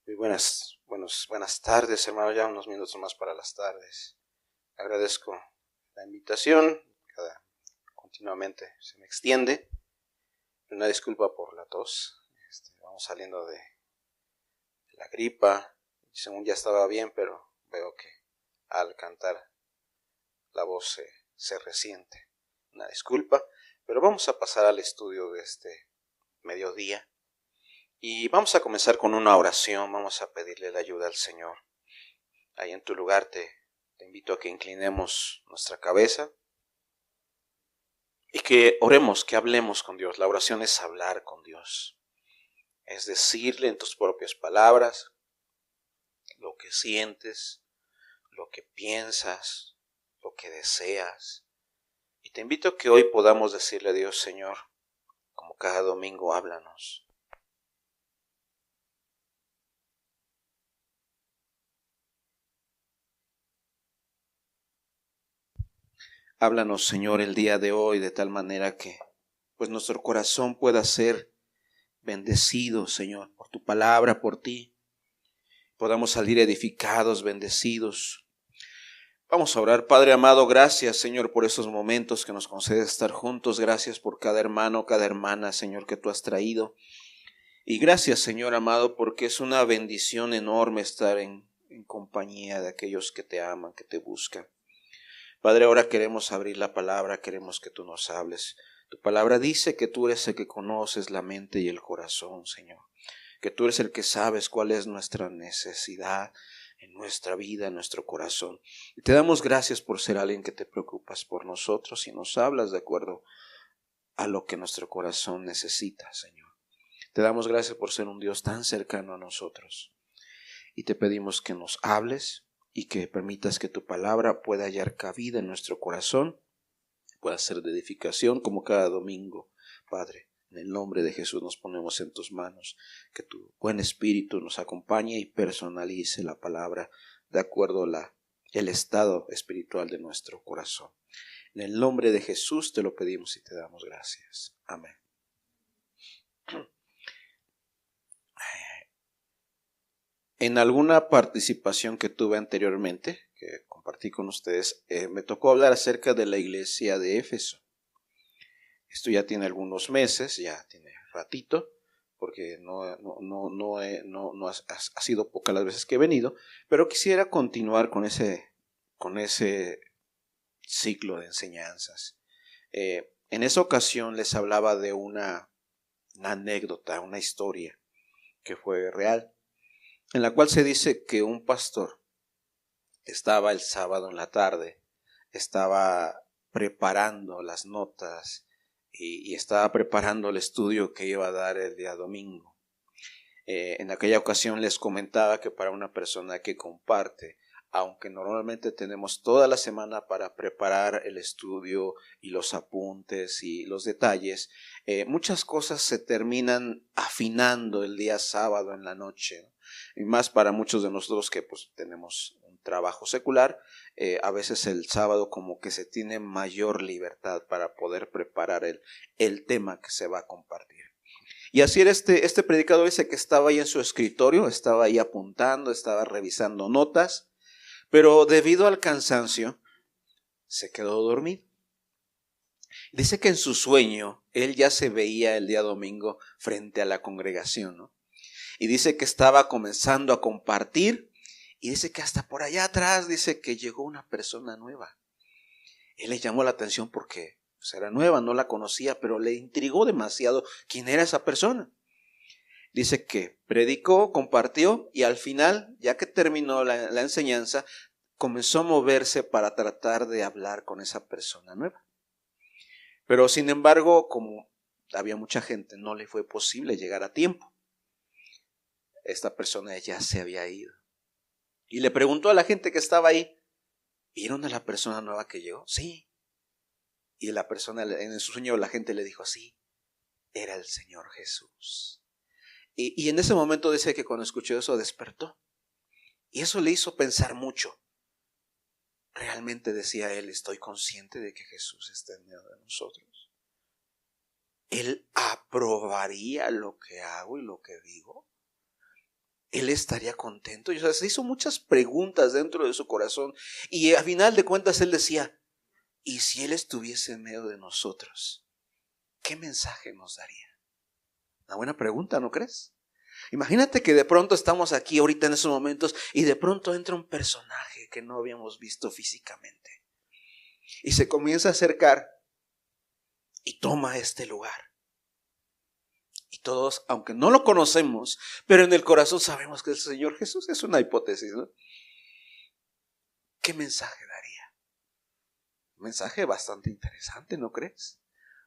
Muy buenas tardes, hermano. Ya unos minutos más para las tardes. Agradezco la invitación. Continuamente se me extiende. Una disculpa por la tos. Vamos saliendo de la gripa. Según ya estaba bien, pero veo que al cantar la voz se resiente. Una disculpa. Pero vamos a pasar al estudio de este mediodía. Y vamos a comenzar con una oración. Vamos a pedirle la ayuda al Señor. Ahí en tu lugar te invito a que inclinemos nuestra cabeza y que oremos, que hablemos con Dios. La oración es hablar con Dios. Es decirle en tus propias palabras lo que sientes, lo que piensas, lo que deseas. Y te invito a que hoy podamos decirle a Dios: Señor, como cada domingo, háblanos. Háblanos, Señor, el día de hoy de tal manera que pues nuestro corazón pueda ser bendecido, Señor, por tu palabra, por ti. Podamos salir edificados, bendecidos. Vamos a orar. Padre amado, gracias, Señor, por esos momentos que nos concedes estar juntos. Gracias por cada hermano, cada hermana, Señor, que tú has traído. Y gracias, Señor amado, porque es una bendición enorme estar en compañía de aquellos que te aman, que te buscan. Padre, ahora queremos abrir la palabra, queremos que tú nos hables. Tu palabra dice que tú eres el que conoces la mente y el corazón, Señor. Que tú eres el que sabes cuál es nuestra necesidad en nuestra vida, en nuestro corazón. Y te damos gracias por ser alguien que te preocupas por nosotros y nos hablas de acuerdo a lo que nuestro corazón necesita, Señor. Te damos gracias por ser un Dios tan cercano a nosotros. Y te pedimos que nos hables y que permitas que tu palabra pueda hallar cabida en nuestro corazón, pueda ser de edificación como cada domingo, Padre. En el nombre de Jesús nos ponemos en tus manos, que tu buen espíritu nos acompañe y personalice la palabra de acuerdo a el estado espiritual de nuestro corazón. En el nombre de Jesús te lo pedimos y te damos gracias. Amén. En alguna participación que tuve anteriormente, que compartí con ustedes, me tocó hablar acerca de la iglesia de Éfeso. Esto ya tiene algunos meses, ya tiene ratito, porque ha sido pocas las veces que he venido, pero quisiera continuar con ese ciclo de enseñanzas. En esa ocasión les hablaba de una anécdota, una historia que fue real, en la cual se dice que un pastor estaba el sábado en la tarde, estaba preparando las notas y estaba preparando el estudio que iba a dar el día domingo. En aquella ocasión les comentaba que para una persona que comparte, aunque normalmente tenemos toda la semana para preparar el estudio y los apuntes y los detalles, muchas cosas se terminan afinando el día sábado en la noche, ¿no? Y más para muchos de nosotros que pues tenemos un trabajo secular, a veces el sábado como que se tiene mayor libertad para poder preparar el tema que se va a compartir. Y así era este predicador, ese que estaba ahí en su escritorio, estaba ahí apuntando, estaba revisando notas, pero debido al cansancio se quedó dormido. Dice que en su sueño él ya se veía el día domingo frente a la congregación, ¿no? Y dice que estaba comenzando a compartir y dice que hasta por allá atrás dice que llegó una persona nueva. Él le llamó la atención porque pues, era nueva, no la conocía, pero le intrigó demasiado quién era esa persona. Dice que predicó, compartió y al final, ya que terminó la enseñanza, comenzó a moverse para tratar de hablar con esa persona nueva. Pero sin embargo, como había mucha gente, no le fue posible llegar a tiempo. Esta persona ya se había ido. Y le preguntó a la gente que estaba ahí: ¿vieron a la persona nueva que llegó? Sí. Y la persona, en su sueño, la gente le dijo: sí, era el Señor Jesús. Y en ese momento dice que cuando escuchó eso despertó. Y eso le hizo pensar mucho. Realmente, decía él, estoy consciente de que Jesús está en medio de nosotros. ¿Él aprobaría lo que hago y lo que digo? él estaría contento. Y, o sea, se hizo muchas preguntas dentro de su corazón. Y a final de cuentas él decía, ¿y si él estuviese en medio de nosotros? ¿Qué mensaje nos daría? Una buena pregunta, ¿no crees? Imagínate que de pronto estamos aquí ahorita en esos momentos y de pronto entra un personaje que no habíamos visto físicamente. Y se comienza a acercar y toma este lugar. Y todos, aunque no lo conocemos, pero en el corazón sabemos que es el Señor Jesús. Es una hipótesis, ¿no? ¿Qué mensaje daría? Un mensaje bastante interesante, ¿no crees?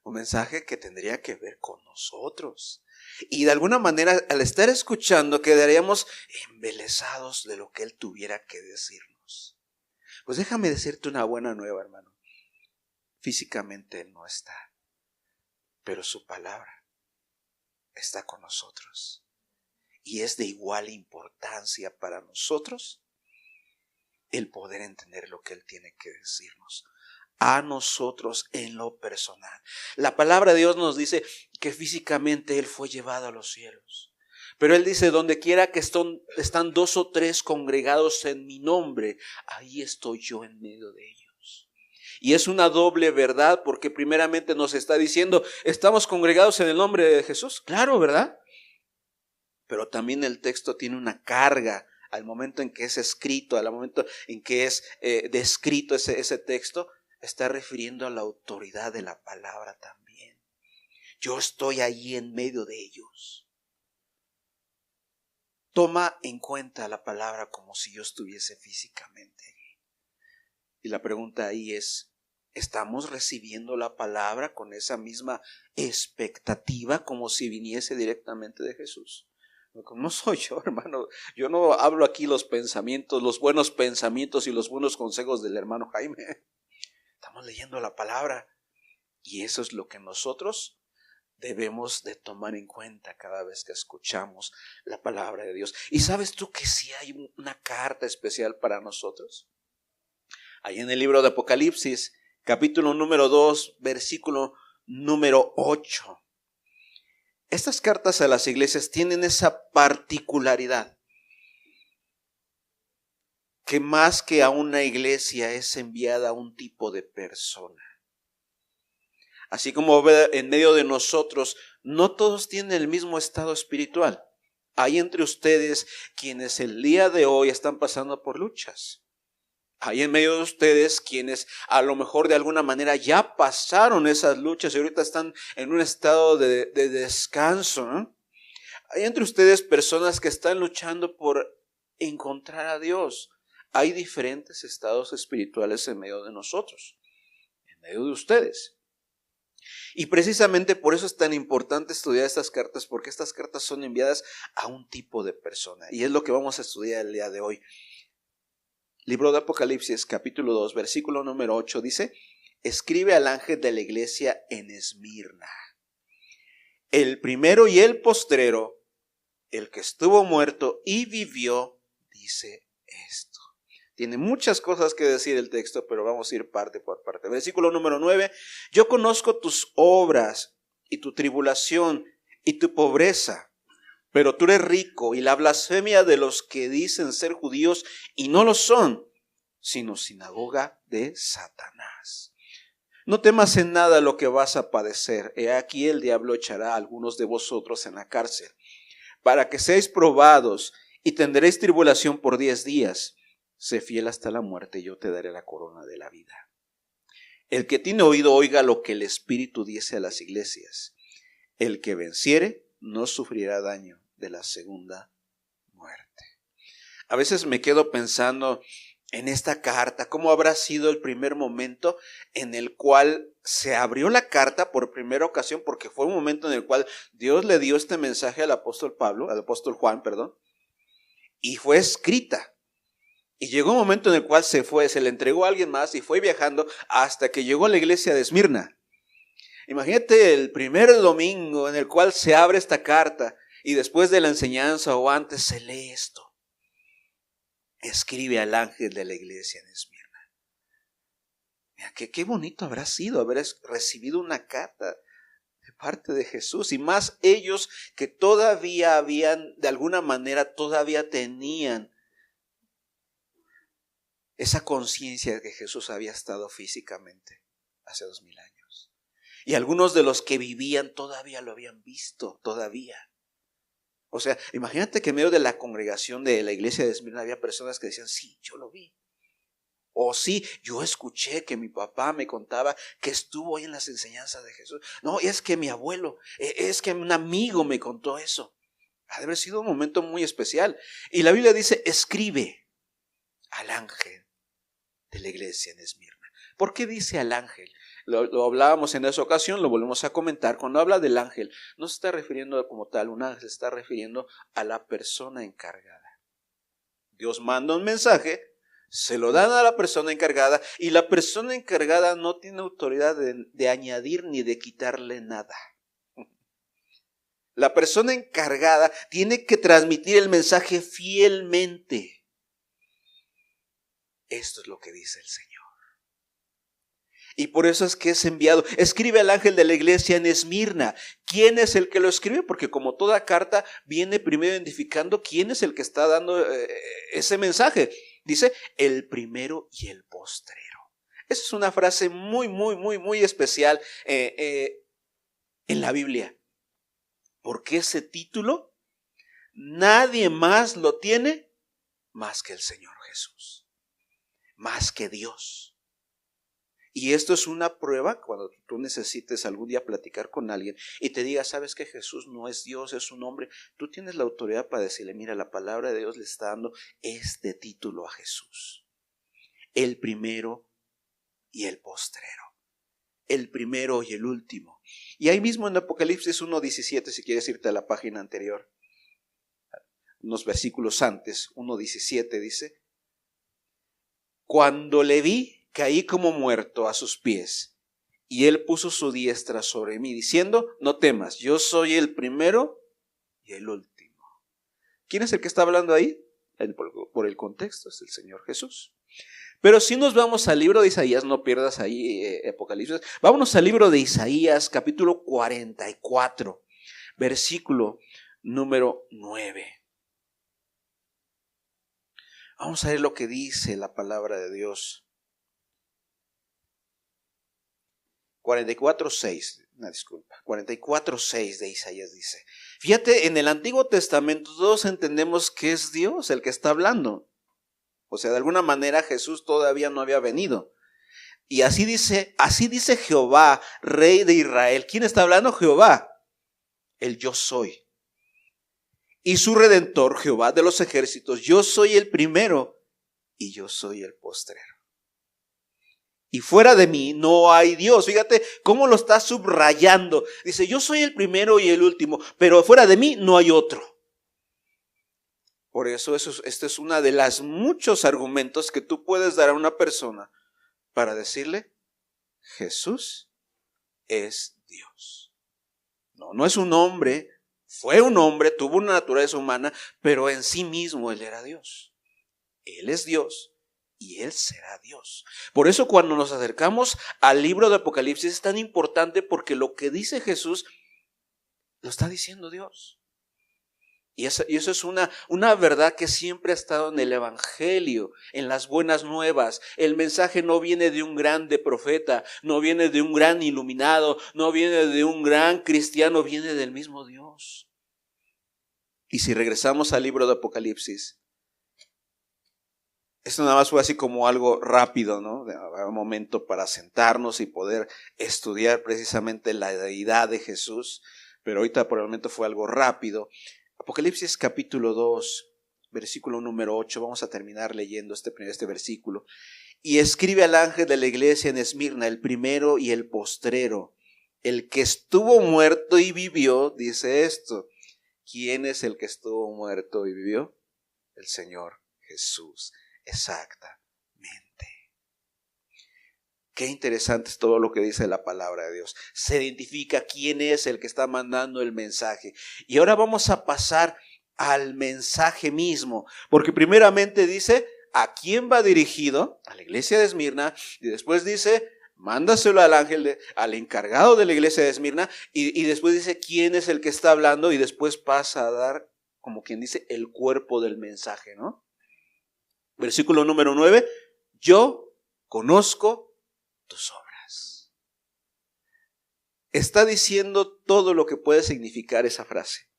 Un mensaje que tendría que ver con nosotros. Y de alguna manera, al estar escuchando, quedaríamos embelesados de lo que Él tuviera que decirnos. Pues déjame decirte una buena nueva, hermano. Físicamente Él no está, pero su palabra está con nosotros. Y es de igual importancia para nosotros el poder entender lo que Él tiene que decirnos a nosotros en lo personal. La palabra de Dios nos dice que físicamente Él fue llevado a los cielos. Pero Él dice, donde quiera que están 2 o 3 congregados en mi nombre, ahí estoy yo en medio de ellos. Y es una doble verdad, porque primeramente nos está diciendo, ¿estamos congregados en el nombre de Jesús? Claro, ¿verdad? Pero también el texto tiene una carga al momento en que es escrito, al momento en que es descrito ese texto, está refiriendo a la autoridad de la palabra también. Yo estoy ahí en medio de ellos. Toma en cuenta la palabra como si yo estuviese físicamente allí. Y la pregunta ahí es, ¿estamos recibiendo la palabra con esa misma expectativa como si viniese directamente de Jesús? No soy yo, hermano. Yo no hablo aquí los pensamientos, los buenos pensamientos y los buenos consejos del hermano Jaime. Estamos leyendo la palabra y eso es lo que nosotros debemos de tomar en cuenta cada vez que escuchamos la palabra de Dios. ¿Y sabes tú que sí hay una carta especial para nosotros? Ahí en el libro de Apocalipsis, capítulo número 2, versículo número 8. Estas cartas a las iglesias tienen esa particularidad que más que a una iglesia es enviada a un tipo de persona. Así como en medio de nosotros, no todos tienen el mismo estado espiritual. Hay entre ustedes quienes el día de hoy están pasando por luchas. Hay en medio de ustedes quienes a lo mejor de alguna manera ya pasaron esas luchas y ahorita están en un estado de descanso, ¿no? Hay entre ustedes personas que están luchando por encontrar a Dios. Hay diferentes estados espirituales en medio de nosotros, en medio de ustedes. Y precisamente por eso es tan importante estudiar estas cartas, porque estas cartas son enviadas a un tipo de persona. Y es lo que vamos a estudiar el día de hoy. Libro de Apocalipsis, capítulo 2, versículo número 8, dice, escribe al ángel de la iglesia en Esmirna. El primero y el postrero, el que estuvo muerto y vivió, dice esto. Tiene muchas cosas que decir el texto, pero vamos a ir parte por parte. Versículo número 9, yo conozco tus obras y tu tribulación y tu pobreza, pero tú eres rico y la blasfemia de los que dicen ser judíos y no lo son, sino sinagoga de Satanás. No temas en nada lo que vas a padecer. He aquí el diablo echará a algunos de vosotros en la cárcel, para que seáis probados y tendréis tribulación por 10 días. Sé fiel hasta la muerte y yo te daré la corona de la vida. El que tiene oído oiga lo que el Espíritu dice a las iglesias. El que venciere no sufrirá daño de la segunda muerte. A veces me quedo pensando en esta carta, cómo habrá sido el primer momento en el cual se abrió la carta por primera ocasión, porque fue un momento en el cual Dios le dio este mensaje al apóstol Juan, y fue escrita. Y llegó un momento en el cual se le entregó a alguien más y fue viajando hasta que llegó a la iglesia de Esmirna. Imagínate el primer domingo en el cual se abre esta carta y después de la enseñanza o antes se lee esto. Escribe al ángel de la iglesia en Esmirna. Mira, qué bonito habrá sido haber recibido una carta de parte de Jesús, y más ellos que todavía habían, de alguna manera, todavía tenían esa conciencia de que Jesús había estado físicamente hace 2000 años. Y algunos de los que vivían todavía lo habían visto, todavía. O sea, imagínate que en medio de la congregación de la iglesia de Esmirna había personas que decían, sí, yo lo vi. O sí, yo escuché que mi papá me contaba que estuvo ahí en las enseñanzas de Jesús. No, es que mi abuelo, es que un amigo me contó eso. Ha de haber sido un momento muy especial. Y la Biblia dice, escribe al ángel de la iglesia en Esmirna. ¿Por qué dice al ángel? Lo hablábamos en esa ocasión, lo volvemos a comentar. Cuando habla del ángel, no se está refiriendo como tal un ángel, se está refiriendo a la persona encargada. Dios manda un mensaje, se lo dan a la persona encargada, y la persona encargada no tiene autoridad de añadir ni de quitarle nada. La persona encargada tiene que transmitir el mensaje fielmente. Esto es lo que dice el Señor. Y por eso es que es enviado. Escribe al ángel de la iglesia en Esmirna. ¿Quién es el que lo escribe? Porque como toda carta viene primero identificando quién es el que está dando ese mensaje. Dice, el primero y el postrero. Esa es una frase muy especial en la Biblia. Porque ese título nadie más lo tiene más que el Señor Jesús. Más que Dios. Y esto es una prueba cuando tú necesites algún día platicar con alguien y te diga, sabes que Jesús no es Dios, es un hombre. Tú tienes la autoridad para decirle, mira, la palabra de Dios le está dando este título a Jesús. El primero y el postrero. El primero y el último. Y ahí mismo en Apocalipsis 1:17, si quieres irte a la página anterior, unos versículos antes, 1:17 dice, cuando le vi, caí como muerto a sus pies, y él puso su diestra sobre mí, diciendo, no temas, yo soy el primero y el último. ¿Quién es el que está hablando ahí? Por el contexto, es el Señor Jesús. Pero si nos vamos al libro de Isaías, no pierdas ahí Apocalipsis, vámonos al libro de Isaías, capítulo 44, versículo número 9. Vamos a ver lo que dice la palabra de Dios. 44:6 de Isaías dice. Fíjate, en el Antiguo Testamento todos entendemos que es Dios el que está hablando. O sea, de alguna manera Jesús todavía no había venido. Y así dice Jehová, Rey de Israel. ¿Quién está hablando? Jehová, el yo soy. Y su Redentor, Jehová de los ejércitos, yo soy el primero y yo soy el postrero. Y fuera de mí no hay Dios. Fíjate cómo lo está subrayando. Dice, yo soy el primero y el último, pero fuera de mí no hay otro. Por eso, este es uno de los muchos argumentos que tú puedes dar a una persona para decirle, Jesús es Dios. No es un hombre, fue un hombre, tuvo una naturaleza humana, pero en sí mismo Él era Dios. Él es Dios. Y Él será Dios. Por eso cuando nos acercamos al libro de Apocalipsis es tan importante porque lo que dice Jesús lo está diciendo Dios. Y eso es una verdad que siempre ha estado en el Evangelio, en las buenas nuevas. El mensaje no viene de un grande profeta, no viene de un gran iluminado, no viene de un gran cristiano, viene del mismo Dios. Y si regresamos al libro de Apocalipsis, esto nada más fue así como algo rápido, ¿no? Un momento para sentarnos y poder estudiar precisamente la deidad de Jesús, pero ahorita por el momento fue algo rápido. Apocalipsis capítulo 2, versículo número 8, vamos a terminar leyendo este versículo. Y escribe al ángel de la iglesia en Esmirna, el primero y el postrero, el que estuvo muerto y vivió, dice esto. ¿Quién es el que estuvo muerto y vivió? El Señor Jesús. Exactamente. Qué interesante es todo lo que dice la palabra de Dios. Se identifica quién es el que está mandando el mensaje. Y ahora vamos a pasar al mensaje mismo, porque primeramente dice a quién va dirigido, a la iglesia de Esmirna, y después dice Mándaselo al ángel, al encargado de la iglesia de Esmirna, y después dice quién es el que está hablando, y después pasa a dar, como quien dice, el cuerpo del mensaje, ¿no? Versículo número 9, yo conozco tus obras. Está diciendo todo lo que puede significar esa frase.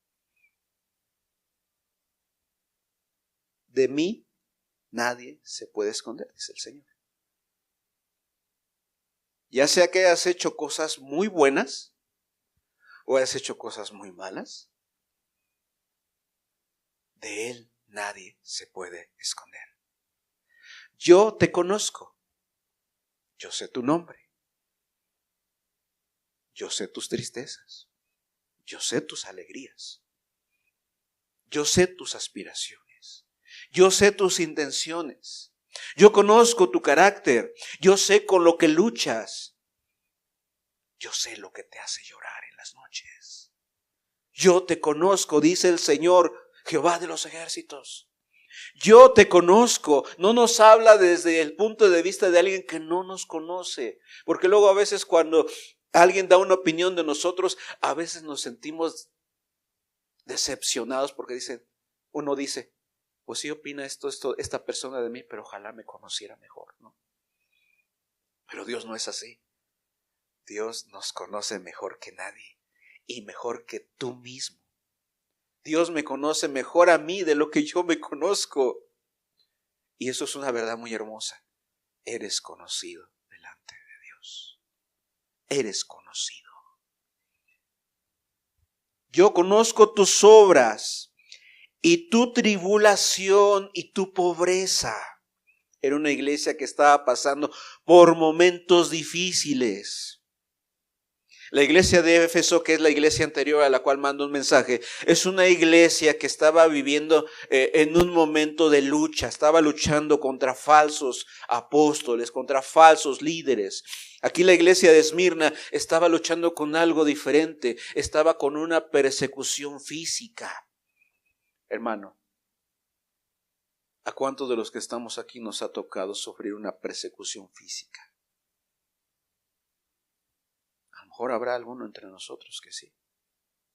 De mí nadie se puede esconder, dice el Señor. Ya sea que hayas hecho cosas muy buenas o hayas hecho cosas muy malas, de Él nadie se puede esconder. Yo te conozco, yo sé tu nombre, yo sé tus tristezas, yo sé tus alegrías, yo sé tus aspiraciones, yo sé tus intenciones. Yo conozco tu carácter, yo sé con lo que luchas, yo sé lo que te hace llorar en las noches. Yo te conozco, dice el Señor, Jehová de los ejércitos. Yo te conozco. No nos habla desde el punto de vista de alguien que no nos conoce, porque luego a veces cuando alguien da una opinión de nosotros, a veces nos sentimos decepcionados porque uno dice, pues sí opina esta persona de mí, pero ojalá me conociera mejor, ¿no? Pero Dios no es así. Dios nos conoce mejor que nadie y mejor que tú mismo. Dios me conoce mejor a mí de lo que yo me conozco. Y eso es una verdad muy hermosa. Eres conocido delante de Dios. Eres conocido. Yo conozco tus obras y tu tribulación y tu pobreza. Era una iglesia que estaba pasando por momentos difíciles. La iglesia de Éfeso, que es la iglesia anterior a la cual mando un mensaje, es una iglesia que estaba viviendo en un momento de lucha. Estaba luchando contra falsos apóstoles, contra falsos líderes. Aquí la iglesia de Esmirna estaba luchando con algo diferente. Estaba con una persecución física. Hermano, ¿a cuántos de los que estamos aquí nos ha tocado sufrir una persecución física? A lo mejor habrá alguno entre nosotros que sí,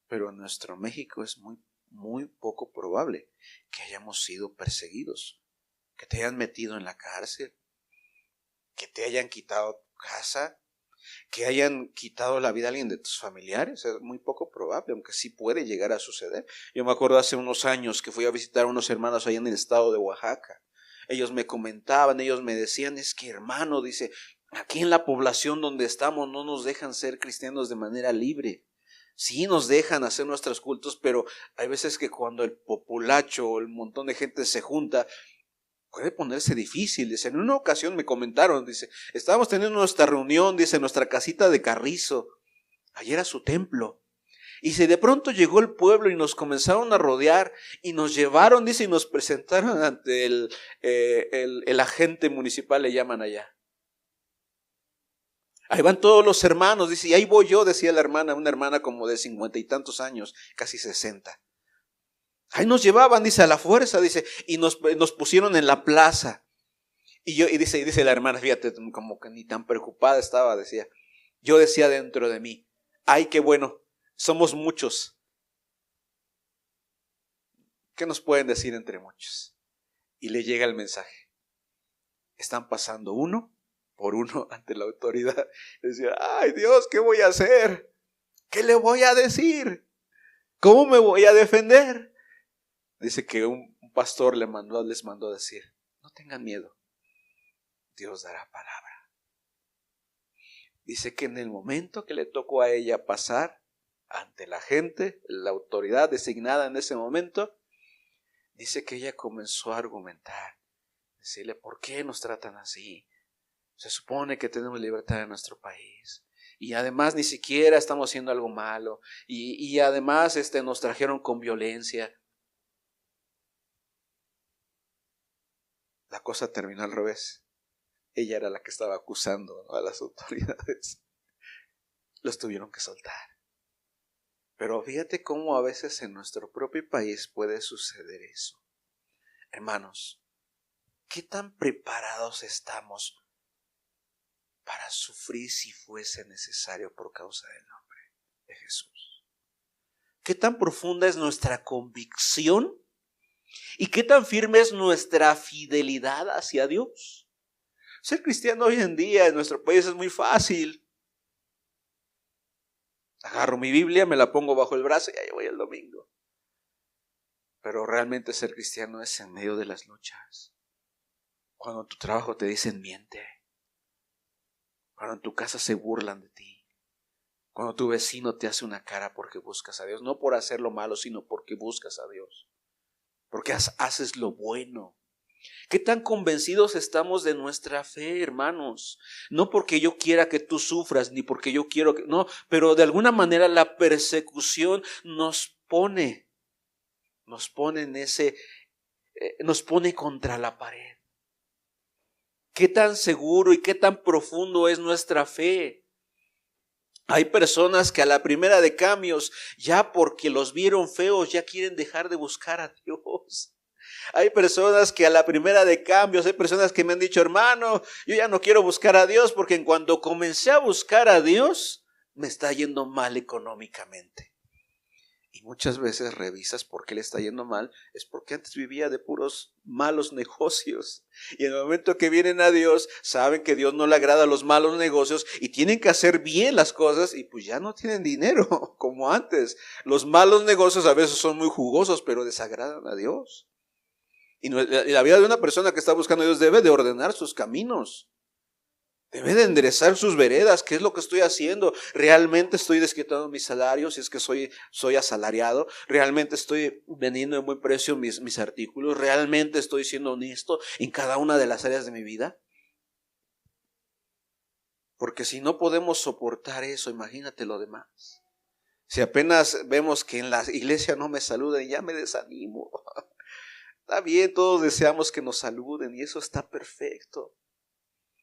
pero en nuestro México es muy poco probable que hayamos sido perseguidos, que te hayan metido en la cárcel, que te hayan quitado tu casa, que hayan quitado la vida a alguien de tus familiares. Es muy poco probable, aunque sí puede llegar a suceder. Yo me acuerdo hace unos años que fui a visitar a unos hermanos allá en el estado de Oaxaca. Ellos me comentaban, ellos me decían, es que hermano, dice, aquí en la población donde estamos no nos dejan ser cristianos de manera libre. Sí nos dejan hacer nuestros cultos, pero hay veces que cuando el populacho o el montón de gente se junta, puede ponerse difícil. Dice, en una ocasión me comentaron, dice, estábamos teniendo nuestra reunión, dice, en nuestra casita de Carrizo. Allí era su templo. Y si de pronto llegó el pueblo y nos comenzaron a rodear y nos llevaron, dice, y nos presentaron ante el agente municipal, le llaman allá. Ahí van todos los hermanos, dice, y ahí voy yo, decía la hermana, una hermana como de 50 y tantos años, casi 60. Ahí nos llevaban, dice, a la fuerza, dice, y nos pusieron en la plaza. Y dice la hermana, fíjate, como que ni tan preocupada estaba, decía. Yo decía dentro de mí, ay, qué bueno, somos muchos. ¿Qué nos pueden decir entre muchos? Y le llega el mensaje. Están pasando uno por uno ante la autoridad. Decía, ay Dios, ¿qué voy a hacer? ¿Qué le voy a decir? ¿Cómo me voy a defender? Dice que un pastor les mandó a decir, no tengan miedo, Dios dará palabra. Dice que en el momento que le tocó a ella pasar ante la gente, la autoridad designada en ese momento, dice que ella comenzó a argumentar, decirle, ¿por qué nos tratan así? Se supone que tenemos libertad en nuestro país. Y además ni siquiera estamos haciendo algo malo. Y además nos trajeron con violencia. La cosa terminó al revés. Ella era la que estaba acusando, ¿no?, a las autoridades. Los tuvieron que soltar. Pero fíjate cómo a veces en nuestro propio país puede suceder eso. Hermanos, ¿qué tan preparados estamos para sufrir si fuese necesario por causa del nombre de Jesús. ¿Qué tan profunda es nuestra convicción? ¿Y qué tan firme es nuestra fidelidad hacia Dios? Ser cristiano hoy en día en nuestro país es muy fácil. Agarro mi Biblia, me la pongo bajo el brazo y ahí voy el domingo. Pero realmente ser cristiano es en medio de las luchas. Cuando en tu trabajo te dicen miente. Cuando en tu casa se burlan de ti. Cuando tu vecino te hace una cara porque buscas a Dios. No por hacer lo malo, sino porque buscas a Dios. Porque haces lo bueno. ¿Qué tan convencidos estamos de nuestra fe, hermanos? No porque yo quiera que tú sufras, ni porque yo quiero que... No, pero de alguna manera la persecución nos pone nos pone contra la pared. ¿Qué tan seguro y qué tan profundo es nuestra fe? Hay personas que a la primera de cambios, ya porque los vieron feos, ya quieren dejar de buscar a Dios. Hay personas que a la primera de cambios, hay personas que me han dicho, hermano, yo ya no quiero buscar a Dios porque en cuanto comencé a buscar a Dios, me está yendo mal económicamente. Y muchas veces revisas por qué le está yendo mal, es porque antes vivía de puros malos negocios. Y en el momento que vienen a Dios, saben que Dios no le agrada los malos negocios y tienen que hacer bien las cosas y pues ya no tienen dinero como antes. Los malos negocios a veces son muy jugosos, pero desagradan a Dios. Y la vida de una persona que está buscando a Dios debe de ordenar sus caminos. Debe de enderezar sus veredas. ¿Qué es lo que estoy haciendo? ¿Realmente estoy desquitando mi salario si es que soy asalariado? ¿Realmente estoy vendiendo en buen precio mis artículos? ¿Realmente estoy siendo honesto en cada una de las áreas de mi vida? Porque si no podemos soportar eso, imagínate lo demás. Si apenas vemos que en la iglesia no me saluden, ya me desanimo. Está bien, todos deseamos que nos saluden y eso está perfecto.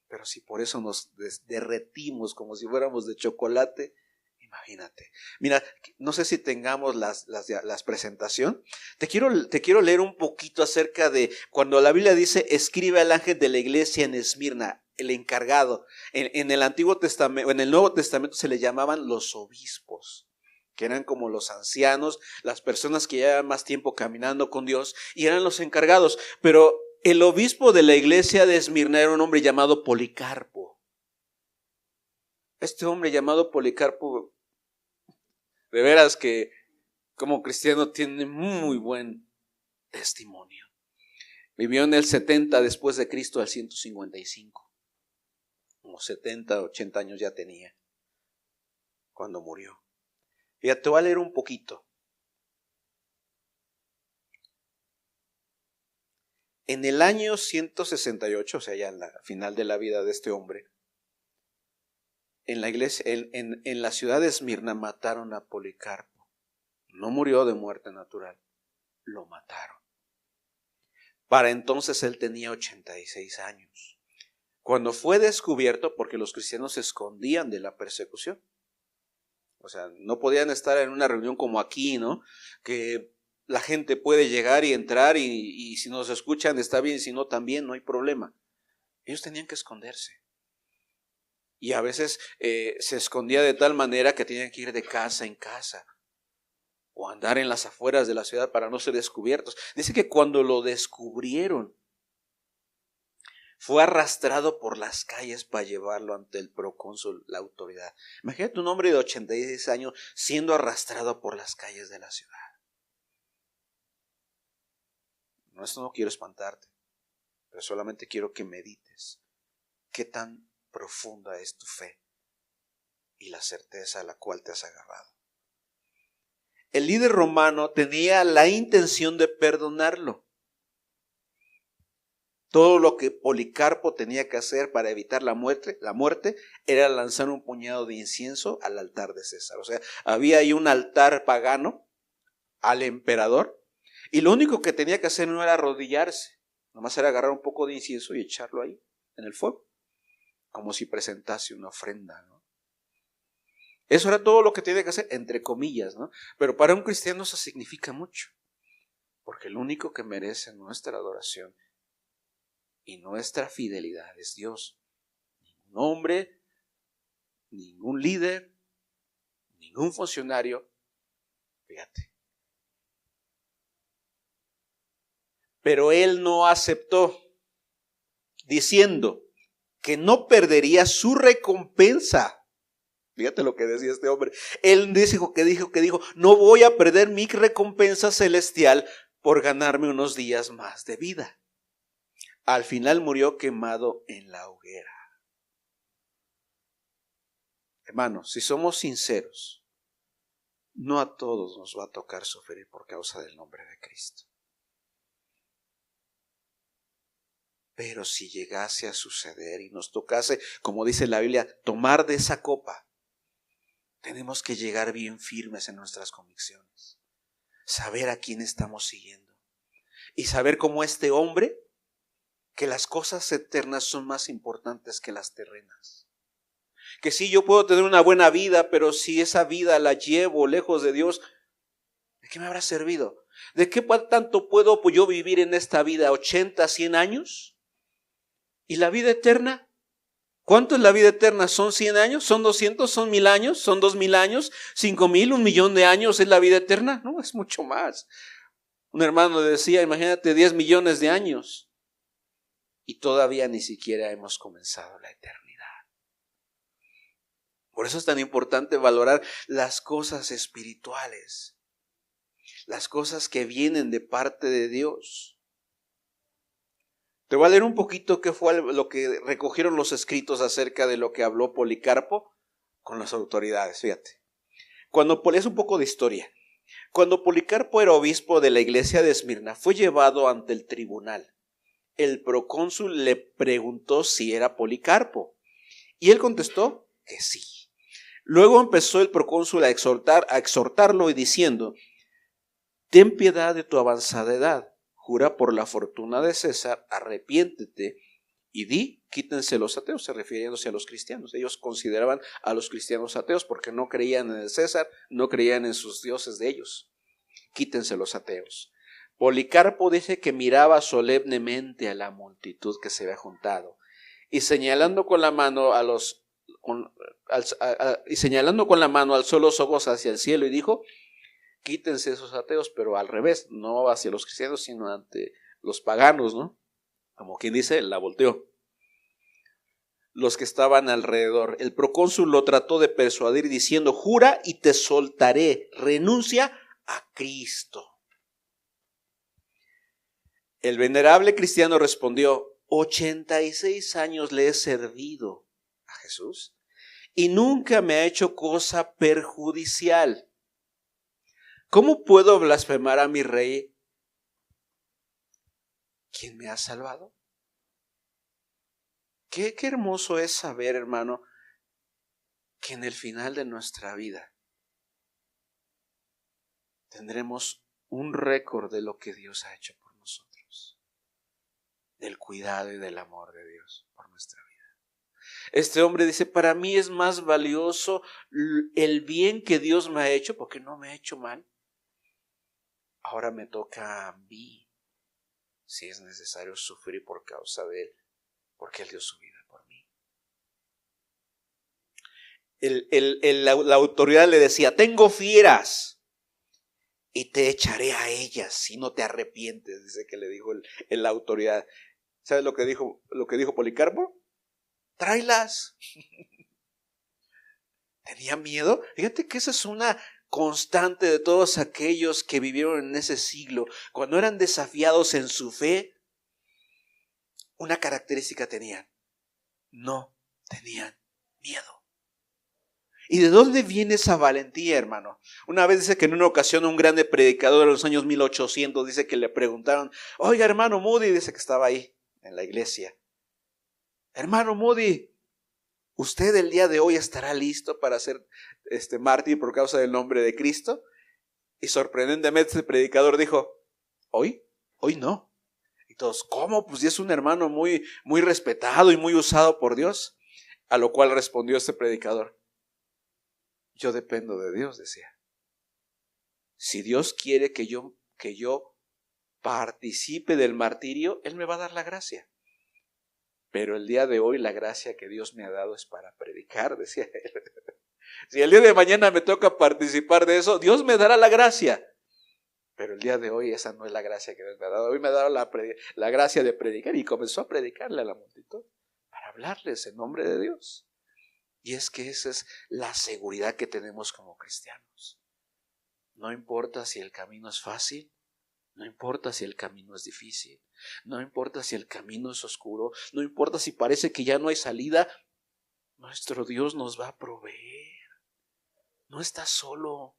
Pero si por eso nos derretimos como si fuéramos de chocolate, imagínate. Mira, no sé si tengamos las presentación. Te quiero leer un poquito acerca de cuando la Biblia dice, escribe al ángel de la iglesia en Esmirna, el encargado. En el Antiguo Testamento, en el Nuevo Testamento se le llamaban los obispos, que eran como los ancianos, las personas que llevaban más tiempo caminando con Dios y eran los encargados. Pero el obispo de la iglesia de Esmirna era un hombre llamado Policarpo. Este hombre llamado Policarpo, de veras que como cristiano tiene muy buen testimonio. Vivió en el 70 después de Cristo al 155. Como 70, 80 años ya tenía cuando murió. Fíjate, te voy a leer un poquito. En el año 168, o sea, ya en la final de la vida de este hombre, en la iglesia, en la ciudad de Esmirna mataron a Policarpo. No murió de muerte natural, lo mataron. Para entonces él tenía 86 años. Cuando fue descubierto, porque los cristianos se escondían de la persecución. O sea, no podían estar en una reunión como aquí, ¿no? Que la gente puede llegar y entrar y si nos escuchan está bien, si no también, no hay problema. Ellos tenían que esconderse. Y a veces se escondía de tal manera que tenían que ir de casa en casa o andar en las afueras de la ciudad para no ser descubiertos. Dice que cuando lo descubrieron, fue arrastrado por las calles para llevarlo ante el procónsul, la autoridad. Imagínate un hombre de 86 años siendo arrastrado por las calles de la ciudad. No, esto no quiero espantarte, pero solamente quiero que medites qué tan profunda es tu fe y la certeza a la cual te has agarrado. El líder romano tenía la intención de perdonarlo. Todo lo que Policarpo tenía que hacer para evitar la muerte era lanzar un puñado de incienso al altar de César. O sea, había ahí un altar pagano al emperador y lo único que tenía que hacer no era arrodillarse, nomás era agarrar un poco de incienso y echarlo ahí en el fuego, como si presentase una ofrenda, ¿no? Eso era todo lo que tenía que hacer, entre comillas, ¿no? Pero para un cristiano eso significa mucho, porque el único que merece nuestra adoración y nuestra fidelidad es Dios, hombre, ningún líder, ningún funcionario. Fíjate. Pero él no aceptó, diciendo que no perdería su recompensa. Fíjate lo que decía este hombre. Él dijo, no voy a perder mi recompensa celestial por ganarme unos días más de vida. Al final murió quemado en la hoguera. Hermanos, si somos sinceros, no a todos nos va a tocar sufrir por causa del nombre de Cristo. Pero si llegase a suceder y nos tocase, como dice la Biblia, tomar de esa copa, tenemos que llegar bien firmes en nuestras convicciones, saber a quién estamos siguiendo y saber como este hombre que las cosas eternas son más importantes que las terrenas. Que sí, yo puedo tener una buena vida, pero si esa vida la llevo lejos de Dios, ¿de qué me habrá servido? ¿De qué tanto puedo yo vivir en esta vida? ¿80, 100 años? ¿Y la vida eterna? ¿Cuánto es la vida eterna? ¿Son 100 años? ¿Son 200? ¿Son 1000 años? ¿Son 2000 años? ¿5000? ¿1,000,000 de años es la vida eterna? No, es mucho más. Un hermano decía, imagínate 10 millones de años. Y todavía ni siquiera hemos comenzado la eternidad. Por eso es tan importante valorar las cosas espirituales, las cosas que vienen de parte de Dios. Te voy a leer un poquito qué fue lo que recogieron los escritos acerca de lo que habló Policarpo con las autoridades. Fíjate, es un poco de historia. Cuando Policarpo era obispo de la iglesia de Esmirna, fue llevado ante el tribunal. El procónsul le preguntó si era Policarpo y él contestó que sí. Luego empezó el procónsul a exhortarlo y diciendo: ten piedad de tu avanzada edad, jura por la fortuna de César, arrepiéntete y di, quítense los ateos, se refiriéndose a los cristianos. Ellos consideraban a los cristianos ateos porque no creían en el César, no creían en sus dioses de ellos. Quítense los ateos. Policarpo dice que miraba solemnemente a la multitud que se había juntado y señalando con la mano alzó los ojos hacia el cielo y dijo: quítense esos ateos, pero al revés, no hacia los cristianos, sino ante los paganos, ¿no? Como quien dice, la volteó. Los que estaban alrededor. El procónsul lo trató de persuadir diciendo: jura y te soltaré, renuncia a Cristo. El venerable cristiano respondió: 86 años le he servido a Jesús y nunca me ha hecho cosa perjudicial. ¿Cómo puedo blasfemar a mi rey, quien me ha salvado? Qué hermoso es saber, hermano, que en el final de nuestra vida tendremos un récord de lo que Dios ha hecho por nosotros, del cuidado y del amor de Dios por nuestra vida. Este hombre dice: para mí es más valioso el bien que Dios me ha hecho, porque no me ha hecho mal. Ahora me toca a mí, si es necesario, sufrir por causa de Él, porque Él dio su vida por mí. La autoridad le decía: tengo fieras y te echaré a ellas si no te arrepientes, dice que le dijo la autoridad. ¿Sabes lo que dijo Policarpo? Tráelas. ¿Tenía miedo? Fíjate que esa es una constante de todos aquellos que vivieron en ese siglo. Cuando eran desafiados en su fe, una característica tenían: no tenían miedo. ¿Y de dónde viene esa valentía, hermano? Una vez dice que en una ocasión un grande predicador de los años 1800 dice que le preguntaron: oiga, hermano Moody, dice que estaba ahí en la iglesia: hermano Moody, ¿usted el día de hoy estará listo para ser mártir por causa del nombre de Cristo? Y sorprendentemente ese predicador dijo: ¿hoy? Hoy no. Y todos: ¿cómo? Pues ya es un hermano muy, muy respetado y muy usado por Dios. A lo cual respondió este predicador: yo dependo de Dios, decía. Si Dios quiere que yo participe del martirio, Él me va a dar la gracia. pero el día de hoy la gracia que Dios me ha dado es para predicar, decía él. Si el día de mañana me toca participar de eso, Dios me dará la gracia. Pero el día de hoy esa no es la gracia que Dios me ha dado. Hoy me ha dado la gracia de predicar, y comenzó a predicarle a la multitud para hablarles en nombre de Dios. Y es que esa es la seguridad que tenemos como cristianos. No importa si el camino es fácil, no importa si el camino es difícil, no importa si el camino es oscuro, no importa si parece que ya no hay salida, nuestro Dios nos va a proveer. No estás solo.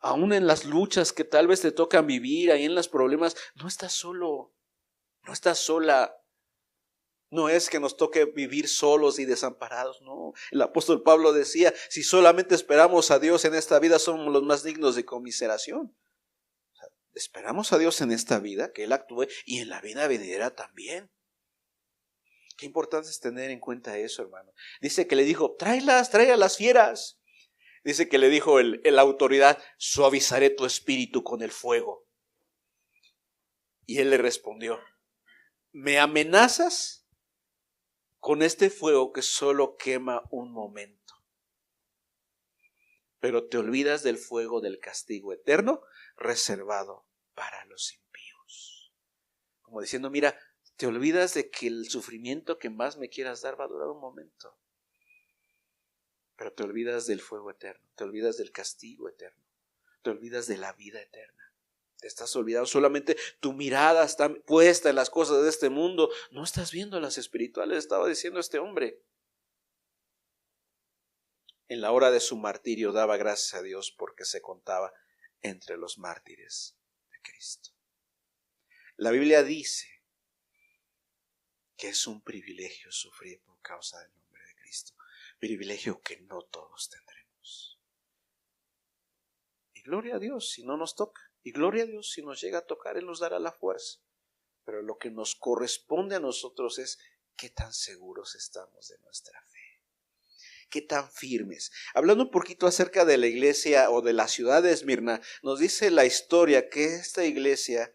Aún en las luchas que tal vez te tocan vivir, ahí en los problemas, no estás solo, no estás sola. No es que nos toque vivir solos y desamparados, no. El apóstol Pablo decía, si solamente esperamos a Dios en esta vida, somos los más dignos de conmiseración. O sea, esperamos a Dios en esta vida, que Él actúe, y en la vida venidera también. Qué importante es tener en cuenta eso, hermano. Dice que le dijo, tráelas, trae a las fieras. Dice que le dijo la autoridad, suavizaré tu espíritu con el fuego. Y él le respondió, ¿me amenazas con este fuego que solo quema un momento? Pero te olvidas del fuego del castigo eterno reservado para los impíos. Como diciendo, mira, te olvidas de que el sufrimiento que más me quieras dar va a durar un momento. Pero te olvidas del fuego eterno, te olvidas del castigo eterno, te olvidas de la vida eterna. Te estás olvidando, solamente tu mirada está puesta en las cosas de este mundo, no estás viendo las espirituales, estaba diciendo este hombre. En la hora de su martirio daba gracias a Dios porque se contaba entre los mártires de Cristo. La Biblia dice que es un privilegio sufrir por causa del nombre de Cristo. Privilegio que no todos tendremos. Y gloria a Dios si no nos toca. Y gloria a Dios si nos llega a tocar, Él nos dará la fuerza. Pero lo que nos corresponde a nosotros es qué tan seguros estamos de nuestra fe. Qué tan firmes. Hablando un poquito acerca de la iglesia o de la ciudad de Esmirna, nos dice la historia que esta iglesia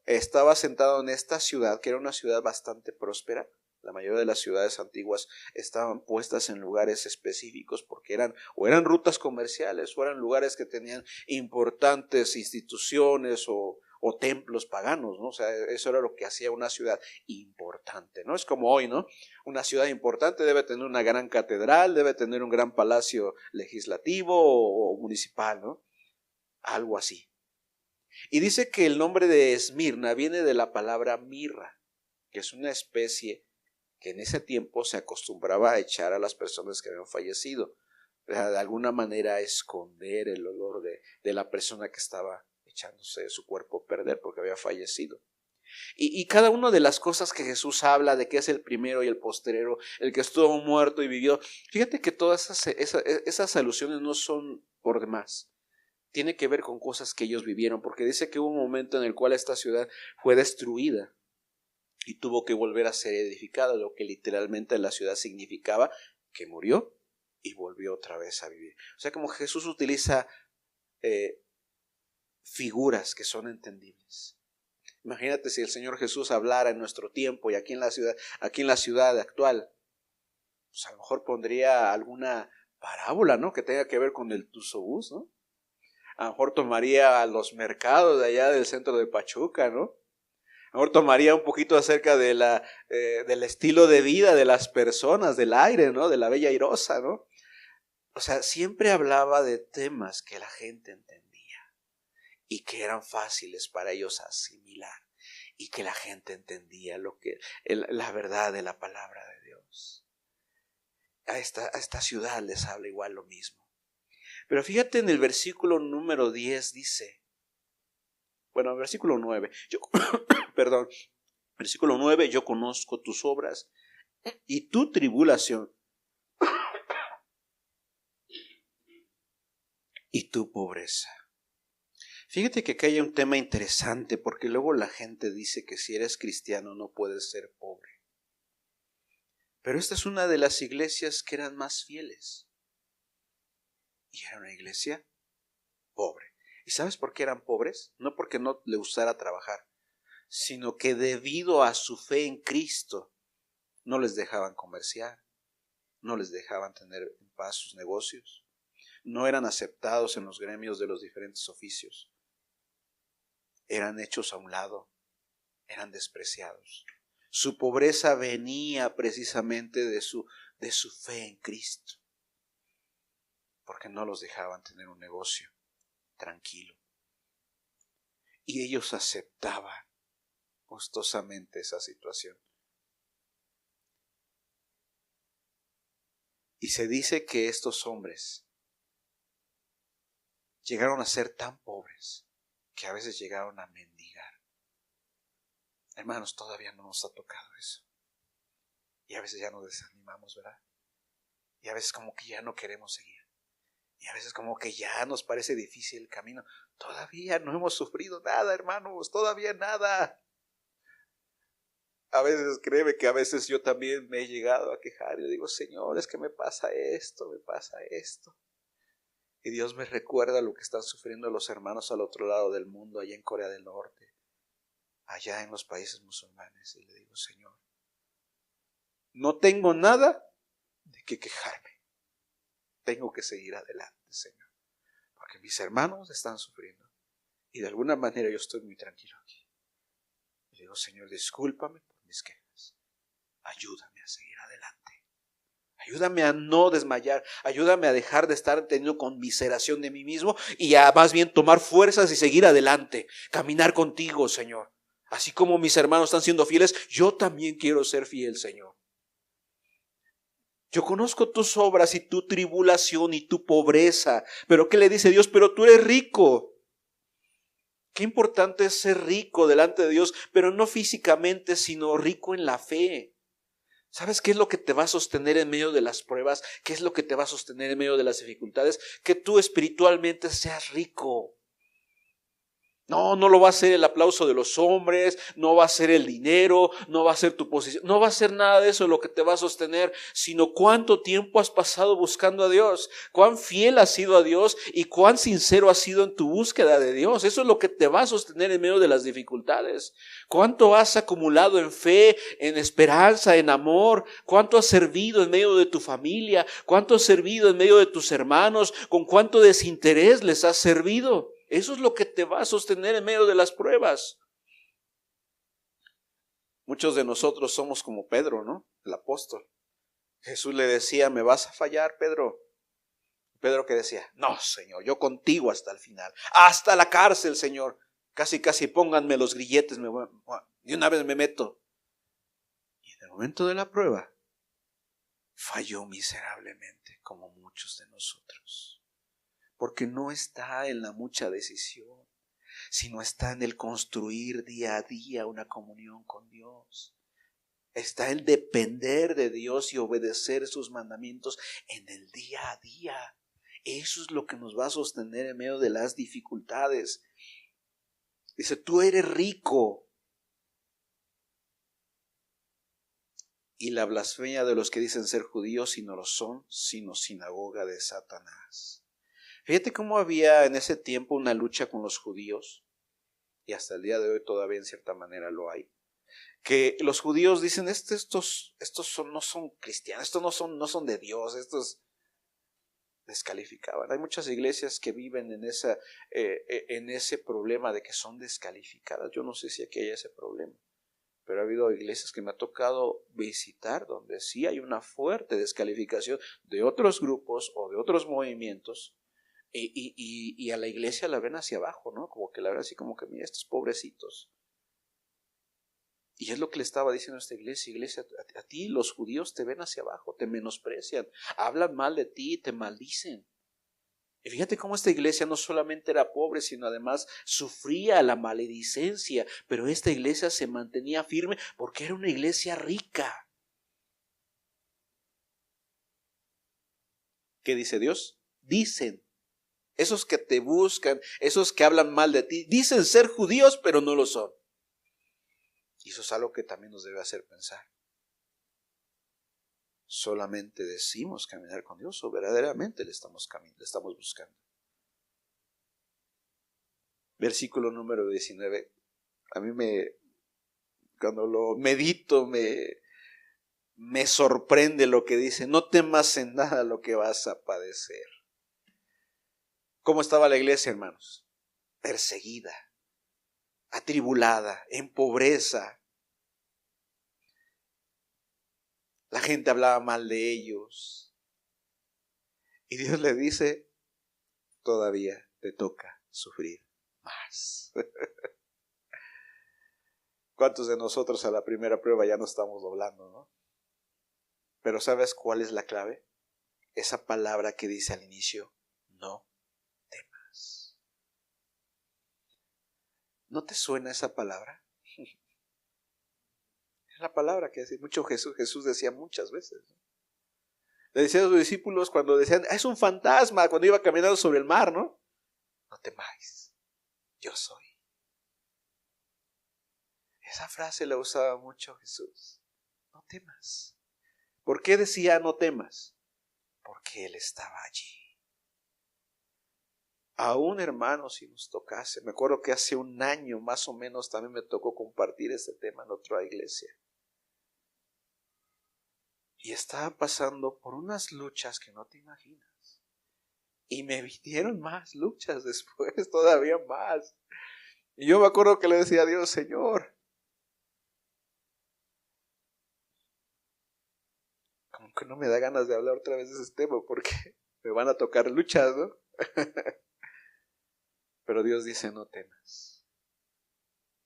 estaba sentada en esta ciudad, que era una ciudad bastante próspera. La mayoría de las ciudades antiguas estaban puestas en lugares específicos porque eran rutas comerciales o eran lugares que tenían importantes instituciones o templos paganos, ¿no? O sea, eso era lo que hacía una ciudad importante, ¿no? Es como hoy, ¿no? Una ciudad importante debe tener una gran catedral, debe tener un gran palacio legislativo o municipal, ¿no? Algo así. Y dice que el nombre de Esmirna viene de la palabra mirra, que es una especie que en ese tiempo se acostumbraba a echar a las personas que habían fallecido, de alguna manera esconder el olor de la persona que estaba echándose su cuerpo a perder porque había fallecido. Y cada una de las cosas que Jesús habla de que es el primero y el postrero, el que estuvo muerto y vivió, fíjate que todas esas alusiones no son por demás. Tiene que ver con cosas que ellos vivieron, porque dice que hubo un momento en el cual esta ciudad fue destruida y tuvo que volver a ser edificada, lo que literalmente la ciudad significaba que murió y volvió otra vez a vivir. O sea, como Jesús utiliza figuras que son entendibles. Imagínate si el Señor Jesús hablara en nuestro tiempo y aquí en la ciudad actual, pues a lo mejor pondría alguna parábola, ¿no? Que tenga que ver con el Tusobús, ¿no? A lo mejor tomaría los mercados de allá del centro de Pachuca, ¿no? A lo mejor tomaría un poquito acerca de del estilo de vida de las personas, del aire, ¿no? De la bella airosa, ¿no? O sea, siempre hablaba de temas que la gente entendía y que eran fáciles para ellos asimilar y que la gente entendía la verdad de la palabra de Dios. A esta ciudad les habla igual lo mismo. Pero fíjate en el versículo número 10 dice, bueno, versículo 9, versículo 9, yo conozco tus obras y tu tribulación y tu pobreza. Fíjate que acá hay un tema interesante porque luego la gente dice que si eres cristiano no puedes ser pobre. Pero esta es una de las iglesias que eran más fieles. Y era una iglesia pobre. ¿Y sabes por qué eran pobres? No porque no le gustara trabajar, sino que debido a su fe en Cristo, No les dejaban comerciar, no les dejaban tener en paz sus negocios, no eran aceptados en los gremios de los diferentes oficios, eran hechos a un lado, eran despreciados. Su pobreza venía precisamente de su fe en Cristo, porque no los dejaban tener un negocio tranquilo. Y ellos aceptaban gustosamente esa situación. Y se dice que estos hombres llegaron a ser tan pobres que a veces llegaron a mendigar. Hermanos, todavía no nos ha tocado eso. Y a veces ya nos desanimamos, ¿verdad? Y a veces como que ya no queremos seguir. Y a veces como que ya nos parece difícil el camino. Todavía no hemos sufrido nada, hermanos, todavía nada. A veces créeme que a veces yo también me he llegado a quejar y digo, Señor, es que me pasa esto, me pasa esto. Y Dios me recuerda lo que están sufriendo los hermanos al otro lado del mundo, allá en Corea del Norte, allá en los países musulmanes. Y le digo, Señor, no tengo nada de qué quejarme. Tengo que seguir adelante, Señor, porque mis hermanos están sufriendo y de alguna manera yo estoy muy tranquilo aquí. Y digo, Señor, discúlpame por mis quejas. Ayúdame a seguir adelante. Ayúdame a no desmayar. Ayúdame a dejar de estar teniendo conmiseración de mí mismo y a más bien tomar fuerzas y seguir adelante. Caminar contigo, Señor. Así como mis hermanos están siendo fieles, yo también quiero ser fiel, Señor. Yo conozco tus obras y tu tribulación y tu pobreza. Pero ¿qué le dice Dios? Pero tú eres rico. Qué importante es ser rico delante de Dios, pero no físicamente, sino rico en la fe. ¿Sabes qué es lo que te va a sostener en medio de las pruebas? ¿Qué es lo que te va a sostener en medio de las dificultades? Que tú espiritualmente seas rico. No lo va a ser el aplauso de los hombres, no va a ser el dinero, no va a ser tu posición, no va a ser nada de eso lo que te va a sostener, sino cuánto tiempo has pasado buscando a Dios, cuán fiel has sido a Dios y cuán sincero has sido en tu búsqueda de Dios. Eso es lo que te va a sostener en medio de las dificultades. Cuánto has acumulado en fe, en esperanza, en amor, cuánto has servido en medio de tu familia, cuánto has servido en medio de tus hermanos, con cuánto desinterés les has servido. Eso es lo que te va a sostener en medio de las pruebas. Muchos de nosotros somos como Pedro, ¿no? El apóstol. Jesús le decía, ¿me vas a fallar, Pedro? Pedro que decía, no, Señor, yo contigo hasta el final. Hasta la cárcel, Señor. Casi pónganme los grilletes, de una vez me meto. Y en el momento de la prueba, falló miserablemente, como muchos de nosotros. Porque no está en la mucha decisión, sino está en el construir día a día una comunión con Dios. Está en depender de Dios y obedecer sus mandamientos en el día a día. Eso es lo que nos va a sostener en medio de las dificultades. Dice, tú eres rico. Y la blasfemia de los que dicen ser judíos y no lo son, sino sinagoga de Satanás. Fíjate cómo había en ese tiempo una lucha con los judíos, y hasta el día de hoy todavía en cierta manera lo hay, que los judíos dicen, estos no son cristianos, estos no son de Dios, estos descalificaban. Hay muchas iglesias que viven en ese problema de que son descalificadas. Yo no sé si aquí hay ese problema, pero ha habido iglesias que me ha tocado visitar donde sí hay una fuerte descalificación de otros grupos o de otros movimientos. Y a la iglesia la ven hacia abajo, ¿no? Como que la ven así como que, mira, estos pobrecitos. Y es lo que le estaba diciendo a esta iglesia, a ti los judíos te ven hacia abajo, te menosprecian, hablan mal de ti, te maldicen. Y fíjate cómo esta iglesia no solamente era pobre, sino además sufría la maledicencia, pero esta iglesia se mantenía firme porque era una iglesia rica. ¿Qué dice Dios? Dicen. Esos que te buscan, esos que hablan mal de ti, dicen ser judíos, pero no lo son. Y eso es algo que también nos debe hacer pensar. ¿Solamente decimos caminar con Dios o verdaderamente le estamos buscando? Versículo número 19. A mí cuando lo medito, me me sorprende lo que dice: no temas en nada lo que vas a padecer. ¿Cómo estaba la iglesia, hermanos? Perseguida, atribulada, en pobreza. La gente hablaba mal de ellos. Y Dios le dice: todavía te toca sufrir más. ¿Cuántos de nosotros a la primera prueba ya no estamos doblando, no? Pero ¿sabes cuál es la clave? Esa palabra que dice al inicio: no temas. ¿No te suena esa palabra? Es la palabra que dice mucho Jesús decía muchas veces, ¿no? Le decía a sus discípulos cuando decían: es un fantasma, cuando iba caminando sobre el mar, ¿no? No temáis, yo soy. Esa frase la usaba mucho Jesús. No temas. ¿Por qué decía no temas? Porque Él estaba allí. Aún, hermanos, si nos tocase, me acuerdo que hace un año más o menos también me tocó compartir este tema en otra iglesia. Y estaba pasando por unas luchas que no te imaginas. Y me vinieron más luchas después, todavía más. Y yo me acuerdo que le decía a Dios: Señor, como que no me da ganas de hablar otra vez de ese tema porque me van a tocar luchas, ¿no? Pero Dios dice: no temas.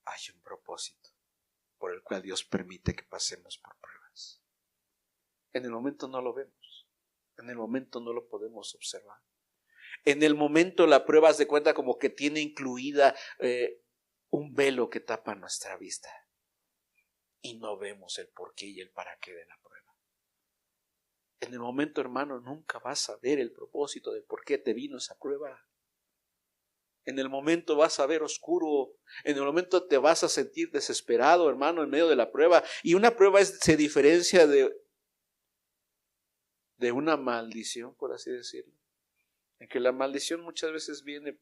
Hay un propósito por el cual Dios permite que pasemos por pruebas. En el momento no lo vemos. En el momento no lo podemos observar. En el momento la prueba, haz de cuenta, como que tiene incluida un velo que tapa nuestra vista. Y no vemos el porqué y el para qué de la prueba. En el momento, hermano, nunca vas a ver el propósito del por qué te vino esa prueba. En el momento vas a ver oscuro. En el momento te vas a sentir desesperado, hermano, en medio de la prueba. Y una prueba se diferencia de una maldición, por así decirlo. En que la maldición muchas veces viene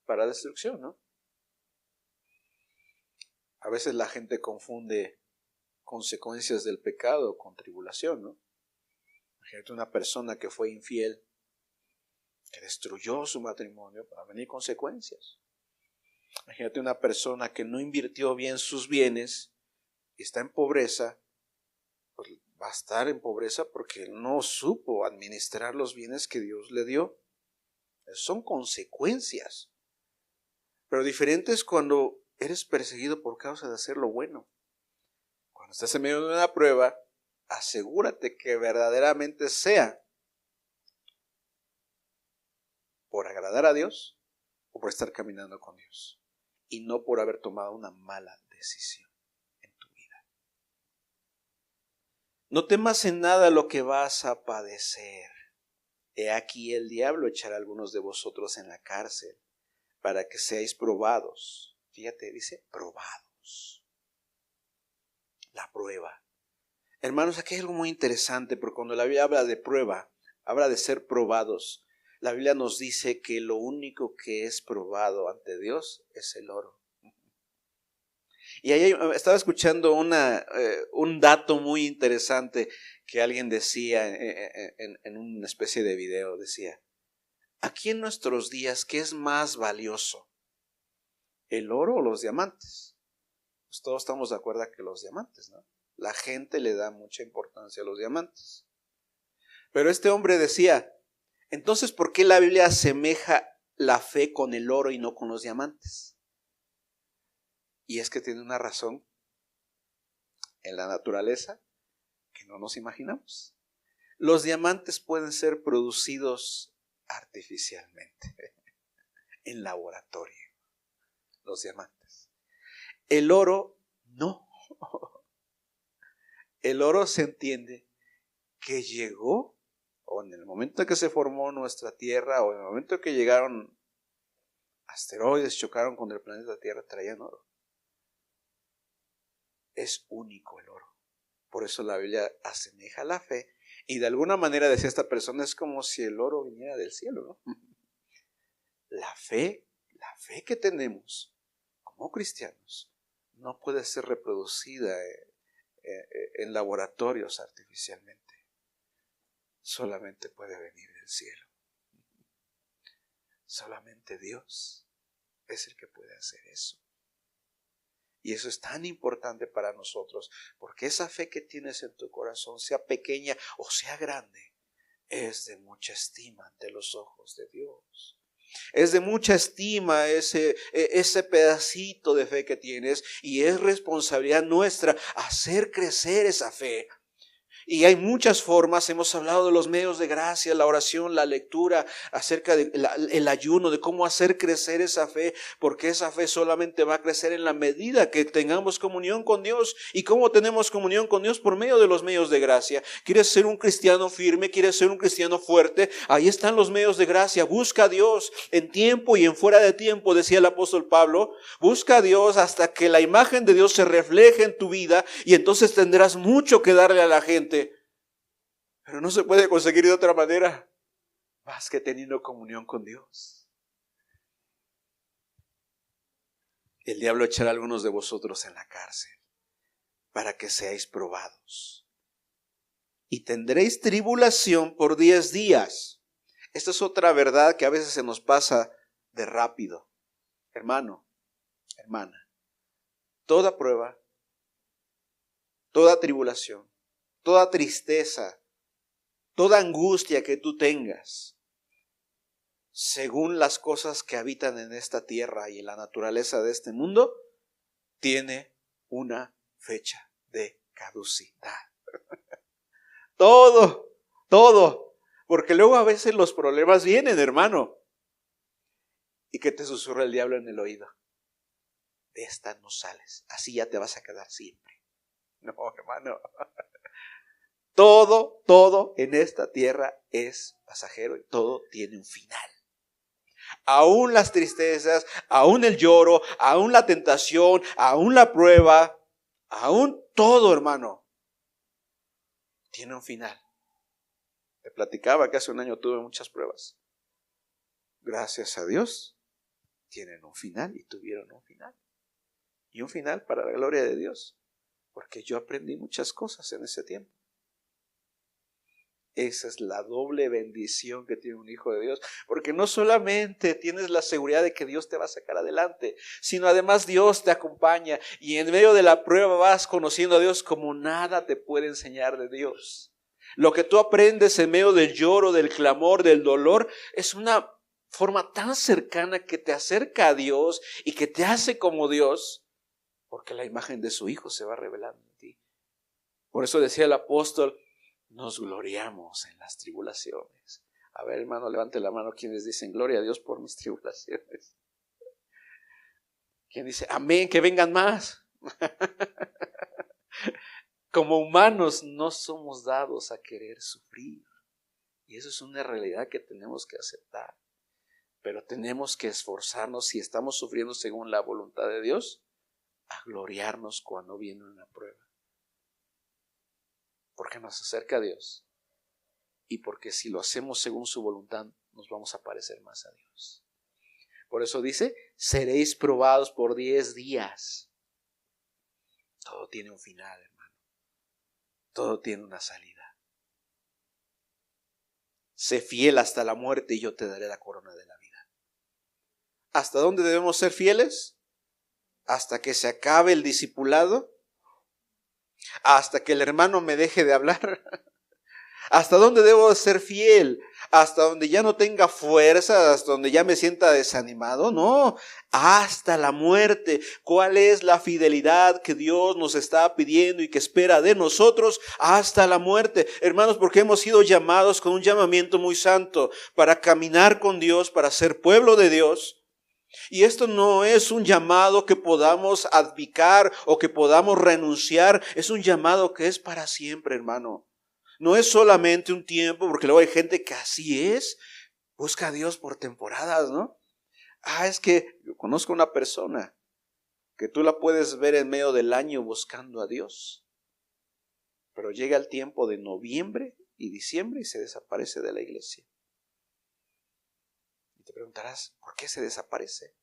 para destrucción, ¿no? A veces la gente confunde consecuencias del pecado con tribulación, ¿no? Imagínate una persona que fue infiel, que destruyó su matrimonio, para venir consecuencias. Imagínate una persona que no invirtió bien sus bienes y está en pobreza, pues va a estar en pobreza porque no supo administrar los bienes que Dios le dio. Son consecuencias. Pero diferente es cuando eres perseguido por causa de hacer lo bueno. Cuando estás en medio de una prueba, asegúrate que verdaderamente sea por agradar a Dios o por estar caminando con Dios, y no por haber tomado una mala decisión en tu vida. No temas en nada lo que vas a padecer. He aquí el diablo echará a algunos de vosotros en la cárcel para que seáis probados. Fíjate, dice probados. La prueba. Hermanos, aquí hay algo muy interesante, porque cuando la Biblia habla de prueba, habla de ser probados. La Biblia nos dice que lo único que es probado ante Dios es el oro. Y ahí estaba escuchando un dato muy interesante que alguien decía en una especie de video. Decía: aquí en nuestros días, ¿qué es más valioso? ¿El oro o los diamantes? Pues todos estamos de acuerdo que los diamantes, ¿no? La gente le da mucha importancia a los diamantes. Pero este hombre decía: entonces, ¿por qué la Biblia asemeja la fe con el oro y no con los diamantes? Y es que tiene una razón en la naturaleza que no nos imaginamos. Los diamantes pueden ser producidos artificialmente en laboratorio. Los diamantes. El oro no. El oro se entiende que llegó, o en el momento en que se formó nuestra Tierra, o en el momento en que llegaron asteroides, chocaron con el planeta Tierra, traían oro. Es único el oro. Por eso la Biblia asemeja la fe. Y de alguna manera, decía esta persona, es como si el oro viniera del cielo, ¿no? La fe que tenemos como cristianos no puede ser reproducida en laboratorios artificialmente. Solamente puede venir del cielo. Solamente Dios es el que puede hacer eso. Y eso es tan importante para nosotros, porque esa fe que tienes en tu corazón, sea pequeña o sea grande, es de mucha estima ante los ojos de Dios. Es de mucha estima ese pedacito de fe que tienes, y es responsabilidad nuestra hacer crecer esa fe. Y hay muchas formas, hemos hablado de los medios de gracia, la oración, la lectura, acerca del ayuno, de cómo hacer crecer esa fe, porque esa fe solamente va a crecer en la medida que tengamos comunión con Dios. ¿Y cómo tenemos comunión con Dios? Por medio de los medios de gracia. ¿Quieres ser un cristiano firme? ¿Quieres ser un cristiano fuerte? Ahí están los medios de gracia. Busca a Dios en tiempo y en fuera de tiempo, decía el apóstol Pablo. Busca a Dios hasta que la imagen de Dios se refleje en tu vida, y entonces tendrás mucho que darle a la gente. Pero no se puede conseguir de otra manera más que teniendo comunión con Dios. El diablo echará a algunos de vosotros en la cárcel para que seáis probados. Y tendréis tribulación por 10 días. Esta es otra verdad que a veces se nos pasa de rápido. Hermano, hermana, toda prueba, toda tribulación, toda tristeza, toda angustia que tú tengas, según las cosas que habitan en esta tierra y en la naturaleza de este mundo, tiene una fecha de caducidad. Todo. Porque luego a veces los problemas vienen, hermano. ¿Y qué te susurra el diablo en el oído? De esta no sales. Así ya te vas a quedar siempre. No, hermano. Todo en esta tierra es pasajero y todo tiene un final. Aún las tristezas, aún el lloro, aún la tentación, aún la prueba, aún todo, hermano, tiene un final. Te platicaba que hace un año tuve muchas pruebas. Gracias a Dios, tienen un final y tuvieron un final. Y un final para la gloria de Dios, porque yo aprendí muchas cosas en ese tiempo. Esa es la doble bendición que tiene un hijo de Dios, porque no solamente tienes la seguridad de que Dios te va a sacar adelante, sino además Dios te acompaña, y en medio de la prueba vas conociendo a Dios como nada te puede enseñar de Dios. Lo que tú aprendes en medio del lloro, del clamor, del dolor, es una forma tan cercana que te acerca a Dios y que te hace como Dios, porque la imagen de su Hijo se va revelando en ti. Por eso decía el apóstol, nos gloriamos en las tribulaciones. A ver, hermano, levante la mano quienes dicen gloria a Dios por mis tribulaciones. ¿Quién dice amén, que vengan más? Como humanos no somos dados a querer sufrir. Y eso es una realidad que tenemos que aceptar. Pero tenemos que esforzarnos, si estamos sufriendo según la voluntad de Dios, a gloriarnos cuando viene una prueba. Porque nos acerca a Dios, y porque si lo hacemos según su voluntad nos vamos a parecer más a Dios. Por eso dice, seréis probados por 10 días. Todo tiene un final, hermano. Todo tiene una salida. Sé fiel hasta la muerte y yo te daré la corona de la vida. ¿Hasta dónde debemos ser fieles? Hasta que se acabe el discipulado. Hasta que el hermano me deje de hablar. ¿Hasta dónde debo ser fiel? ¿Hasta donde ya no tenga fuerza? ¿Hasta donde ya me sienta desanimado? No, hasta la muerte. ¿Cuál es la fidelidad que Dios nos está pidiendo y que espera de nosotros? Hasta la muerte. Hermanos, porque hemos sido llamados con un llamamiento muy santo para caminar con Dios, para ser pueblo de Dios. Y esto no es un llamado que podamos abdicar o que podamos renunciar. Es un llamado que es para siempre, hermano. No es solamente un tiempo, porque luego hay gente que así es. Busca a Dios por temporadas, ¿no? Es que yo conozco una persona que tú la puedes ver en medio del año buscando a Dios. Pero llega el tiempo de noviembre y diciembre y se desaparece de la iglesia. Y te preguntarás, ¿por qué se desaparece?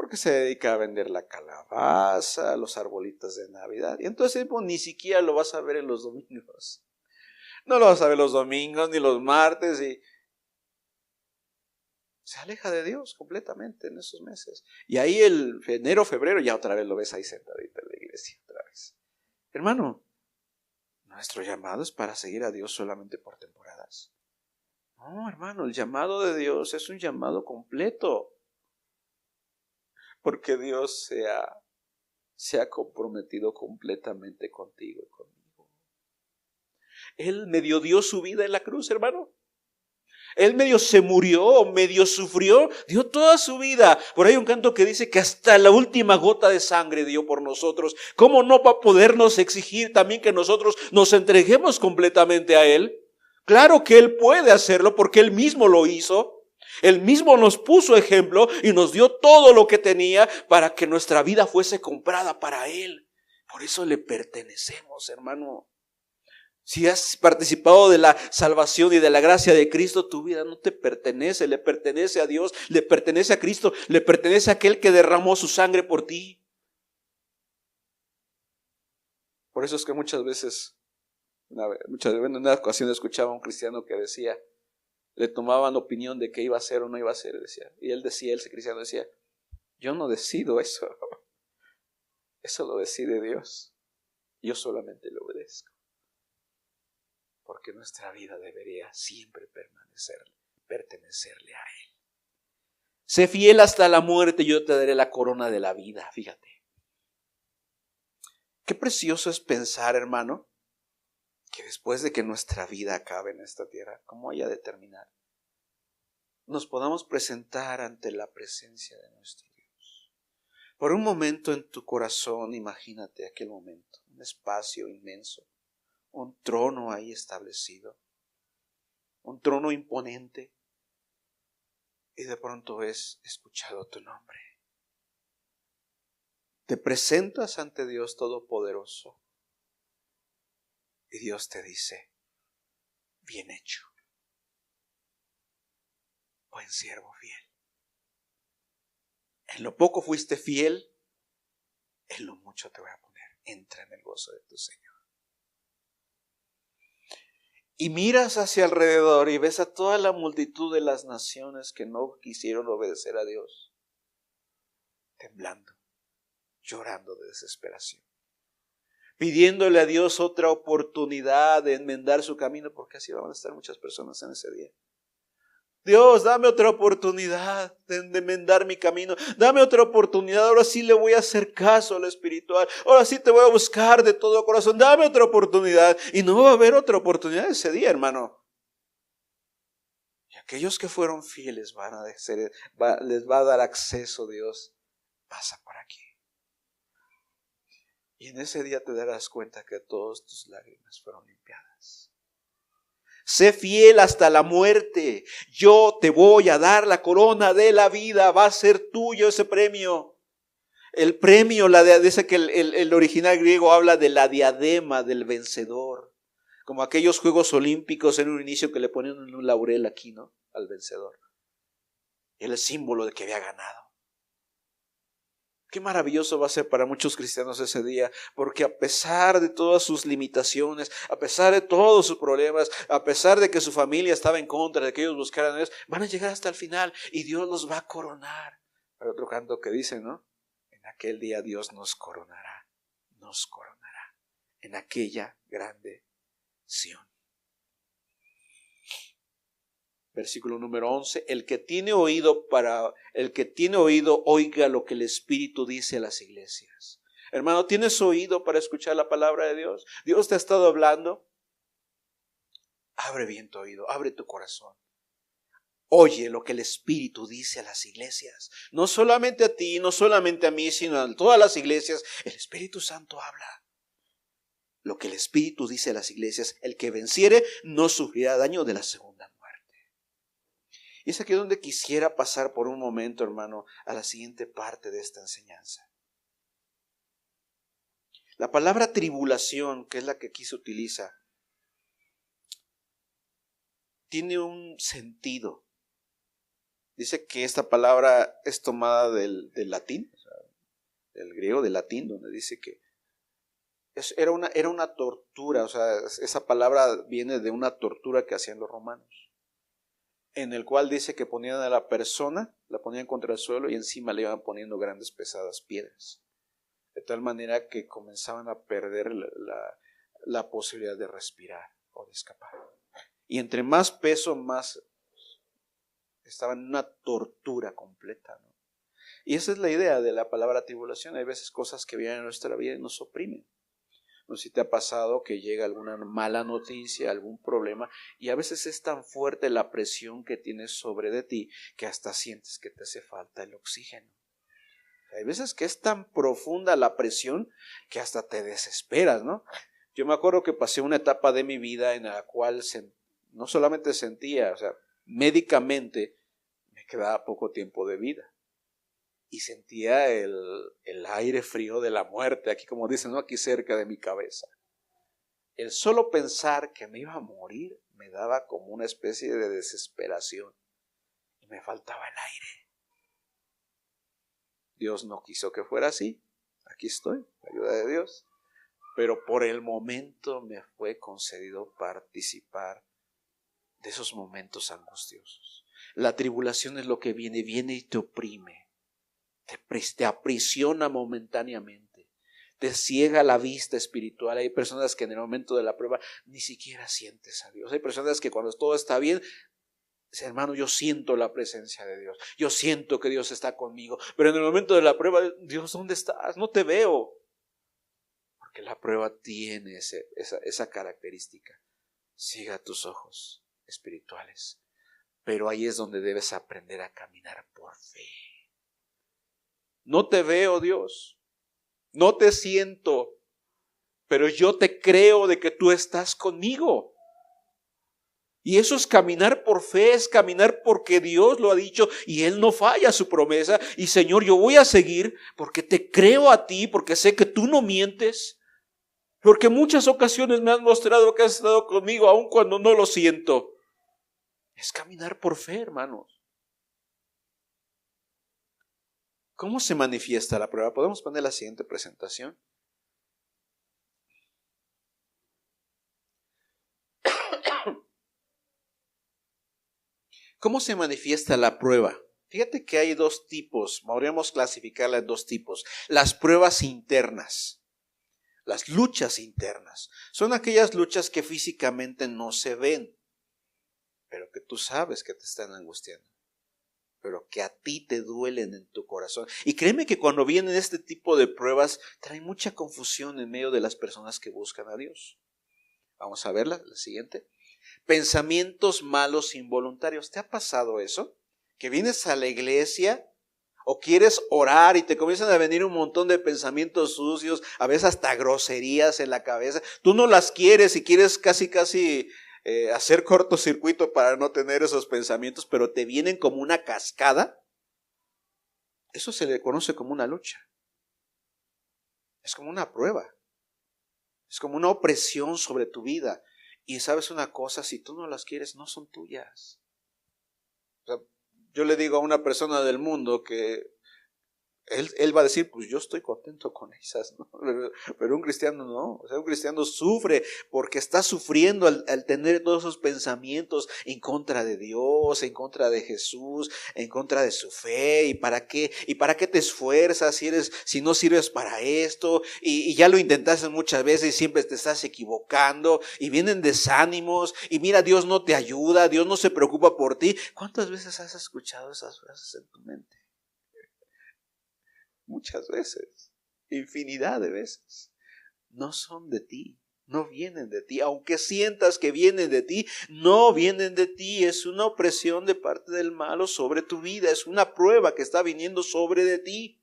porque se dedica a vender la calabaza, los arbolitos de Navidad. Y entonces pues, ni siquiera lo vas a ver en los domingos. No lo vas a ver los domingos ni los martes y se aleja de Dios completamente en esos meses. Y ahí el enero, febrero, ya otra vez lo ves ahí sentadito en la iglesia otra vez. Hermano, nuestro llamado es para seguir a Dios solamente por temporadas. No, hermano, el llamado de Dios es un llamado completo. Porque Dios se ha comprometido completamente contigo y conmigo. Él medio dio su vida en la cruz, hermano. Él medio se murió, medio sufrió, dio toda su vida. Por ahí hay un canto que dice que hasta la última gota de sangre dio por nosotros. ¿Cómo no va a podernos exigir también que nosotros nos entreguemos completamente a Él? Claro que Él puede hacerlo porque Él mismo lo hizo. Él mismo nos puso ejemplo y nos dio todo lo que tenía para que nuestra vida fuese comprada para Él. Por eso le pertenecemos, hermano. Si has participado de la salvación y de la gracia de Cristo, tu vida no te pertenece, le pertenece a Dios, le pertenece a Cristo, le pertenece a aquel que derramó su sangre por ti. Por eso es que muchas veces, en una ocasión escuchaba a un cristiano que decía, le tomaban opinión de qué iba a hacer o no iba a hacer, decía. Y él decía, ese cristiano decía, yo no decido eso, eso lo decide Dios, yo solamente le obedezco. Porque nuestra vida debería siempre pertenecerle a Él. Sé fiel hasta la muerte, yo te daré la corona de la vida, fíjate. Qué precioso es pensar, hermano, que después de que nuestra vida acabe en esta tierra, como haya de terminar, nos podamos presentar ante la presencia de nuestro Dios. Por un momento en tu corazón, imagínate aquel momento, un espacio inmenso, un trono ahí establecido, un trono imponente, y de pronto es escuchado tu nombre. Te presentas ante Dios Todopoderoso y Dios te dice, bien hecho, buen siervo fiel. En lo poco fuiste fiel, en lo mucho te voy a poner. Entra en el gozo de tu Señor. Y miras hacia alrededor y ves a toda la multitud de las naciones que no quisieron obedecer a Dios, temblando, llorando de desesperación, pidiéndole a Dios otra oportunidad de enmendar su camino, porque así van a estar muchas personas en ese día. Dios, dame otra oportunidad de enmendar mi camino. Dame otra oportunidad. Ahora sí le voy a hacer caso a lo espiritual. Ahora sí te voy a buscar de todo corazón. Dame otra oportunidad. Y no va a haber otra oportunidad ese día, hermano. Y aquellos que fueron fieles les va a dar acceso Dios. Pasa por aquí. Y en ese día te darás cuenta que todas tus lágrimas fueron limpiadas. Sé fiel hasta la muerte. Yo te voy a dar la corona de la vida. Va a ser tuyo ese premio. El premio, dice que el original griego habla de la diadema del vencedor. Como aquellos Juegos Olímpicos en un inicio que le ponían un laurel aquí, ¿no? Al vencedor. El símbolo de que había ganado. Qué maravilloso va a ser para muchos cristianos ese día, porque a pesar de todas sus limitaciones, a pesar de todos sus problemas, a pesar de que su familia estaba en contra de que ellos buscaran a Dios, van a llegar hasta el final y Dios los va a coronar. Hay otro canto que dice, ¿no? En aquel día Dios nos coronará en aquella grande Sión. Versículo número 11, el que tiene oído, oiga lo que el Espíritu dice a las iglesias. Hermano, ¿tienes oído para escuchar la palabra de Dios? ¿Dios te ha estado hablando? Abre bien tu oído, abre tu corazón. Oye lo que el Espíritu dice a las iglesias. No solamente a ti, no solamente a mí, sino a todas las iglesias. El Espíritu Santo habla. Lo que el Espíritu dice a las iglesias, el que venciere no sufrirá daño de la segunda muerte. Y es aquí donde quisiera pasar por un momento, hermano, a la siguiente parte de esta enseñanza. La palabra tribulación, que es la que aquí se utiliza, tiene un sentido. Dice que esta palabra es tomada del latín, o sea, del griego, del latín, donde dice que era una tortura, o sea, esa palabra viene de una tortura que hacían los romanos, en el cual dice que ponían a la persona, la ponían contra el suelo y encima le iban poniendo grandes pesadas piedras, de tal manera que comenzaban a perder la posibilidad de respirar o de escapar. Y entre más peso, más estaban en una tortura completa, ¿no? Y esa es la idea de la palabra tribulación. Hay veces cosas que vienen a nuestra vida y nos oprimen. No sé si te ha pasado que llega alguna mala noticia, algún problema, y a veces es tan fuerte la presión que tienes sobre de ti que hasta sientes que te hace falta el oxígeno. Hay veces que es tan profunda la presión que hasta te desesperas, ¿no? Yo me acuerdo que pasé una etapa de mi vida en la cual no solamente sentía, o sea, médicamente me quedaba poco tiempo de vida. Y sentía el aire frío de la muerte, aquí como dicen, ¿no? Aquí cerca de mi cabeza. El solo pensar que me iba a morir me daba como una especie de desesperación. Y me faltaba el aire. Dios no quiso que fuera así. Aquí estoy, la ayuda de Dios. Pero por el momento me fue concedido participar de esos momentos angustiosos. La tribulación es lo que viene y te oprime. Te aprisiona momentáneamente, te ciega la vista espiritual. Hay personas que en el momento de la prueba ni siquiera sientes a Dios. Hay personas que cuando todo está bien, dicen, hermano, yo siento la presencia de Dios, yo siento que Dios está conmigo, pero en el momento de la prueba, Dios, ¿dónde estás? No te veo. Porque la prueba tiene esa característica. Ciega tus ojos espirituales. Pero ahí es donde debes aprender a caminar por fe. No te veo, Dios, no te siento, pero yo te creo de que tú estás conmigo. Y eso es caminar por fe, es caminar porque Dios lo ha dicho y Él no falla a su promesa. Y Señor, yo voy a seguir porque te creo a ti, porque sé que tú no mientes, porque en muchas ocasiones me has mostrado que has estado conmigo aun cuando no lo siento. Es caminar por fe, hermanos. ¿Cómo se manifiesta la prueba? Podemos poner la siguiente presentación. ¿Cómo se manifiesta la prueba? Fíjate que hay dos tipos, podríamos clasificarla en dos tipos. Las pruebas internas, las luchas internas. Son aquellas luchas que físicamente no se ven, pero que tú sabes que te están angustiando, pero que a ti te duelen en tu corazón. Y créeme que cuando vienen este tipo de pruebas, trae mucha confusión en medio de las personas que buscan a Dios. Vamos a verla, la siguiente. Pensamientos malos involuntarios. ¿Te ha pasado eso? Que vienes a la iglesia o quieres orar y te comienzan a venir un montón de pensamientos sucios, a veces hasta groserías en la cabeza. Tú no las quieres y quieres casi hacer cortocircuito para no tener esos pensamientos, pero te vienen como una cascada. Eso se le conoce como una lucha. Es como una prueba. Es como una opresión sobre tu vida. Y sabes una cosa, si tú no las quieres, no son tuyas. O sea, yo le digo a una persona del mundo que él va a decir, pues yo estoy contento con esas, ¿no? Pero un cristiano no. O sea, un cristiano sufre porque está sufriendo al tener todos esos pensamientos en contra de Dios, en contra de Jesús, en contra de su fe. ¿Y para qué te esfuerzas si no sirves para esto? Y ya lo intentaste muchas veces y siempre te estás equivocando. Y vienen desánimos. Y mira, Dios no te ayuda, Dios no se preocupa por ti. ¿Cuántas veces has escuchado esas frases en tu mente? Muchas veces, infinidad de veces. No son de ti, no vienen de ti. Aunque sientas que vienen de ti, no vienen de ti. Es una opresión de parte del malo sobre tu vida. Es una prueba que está viniendo sobre de ti.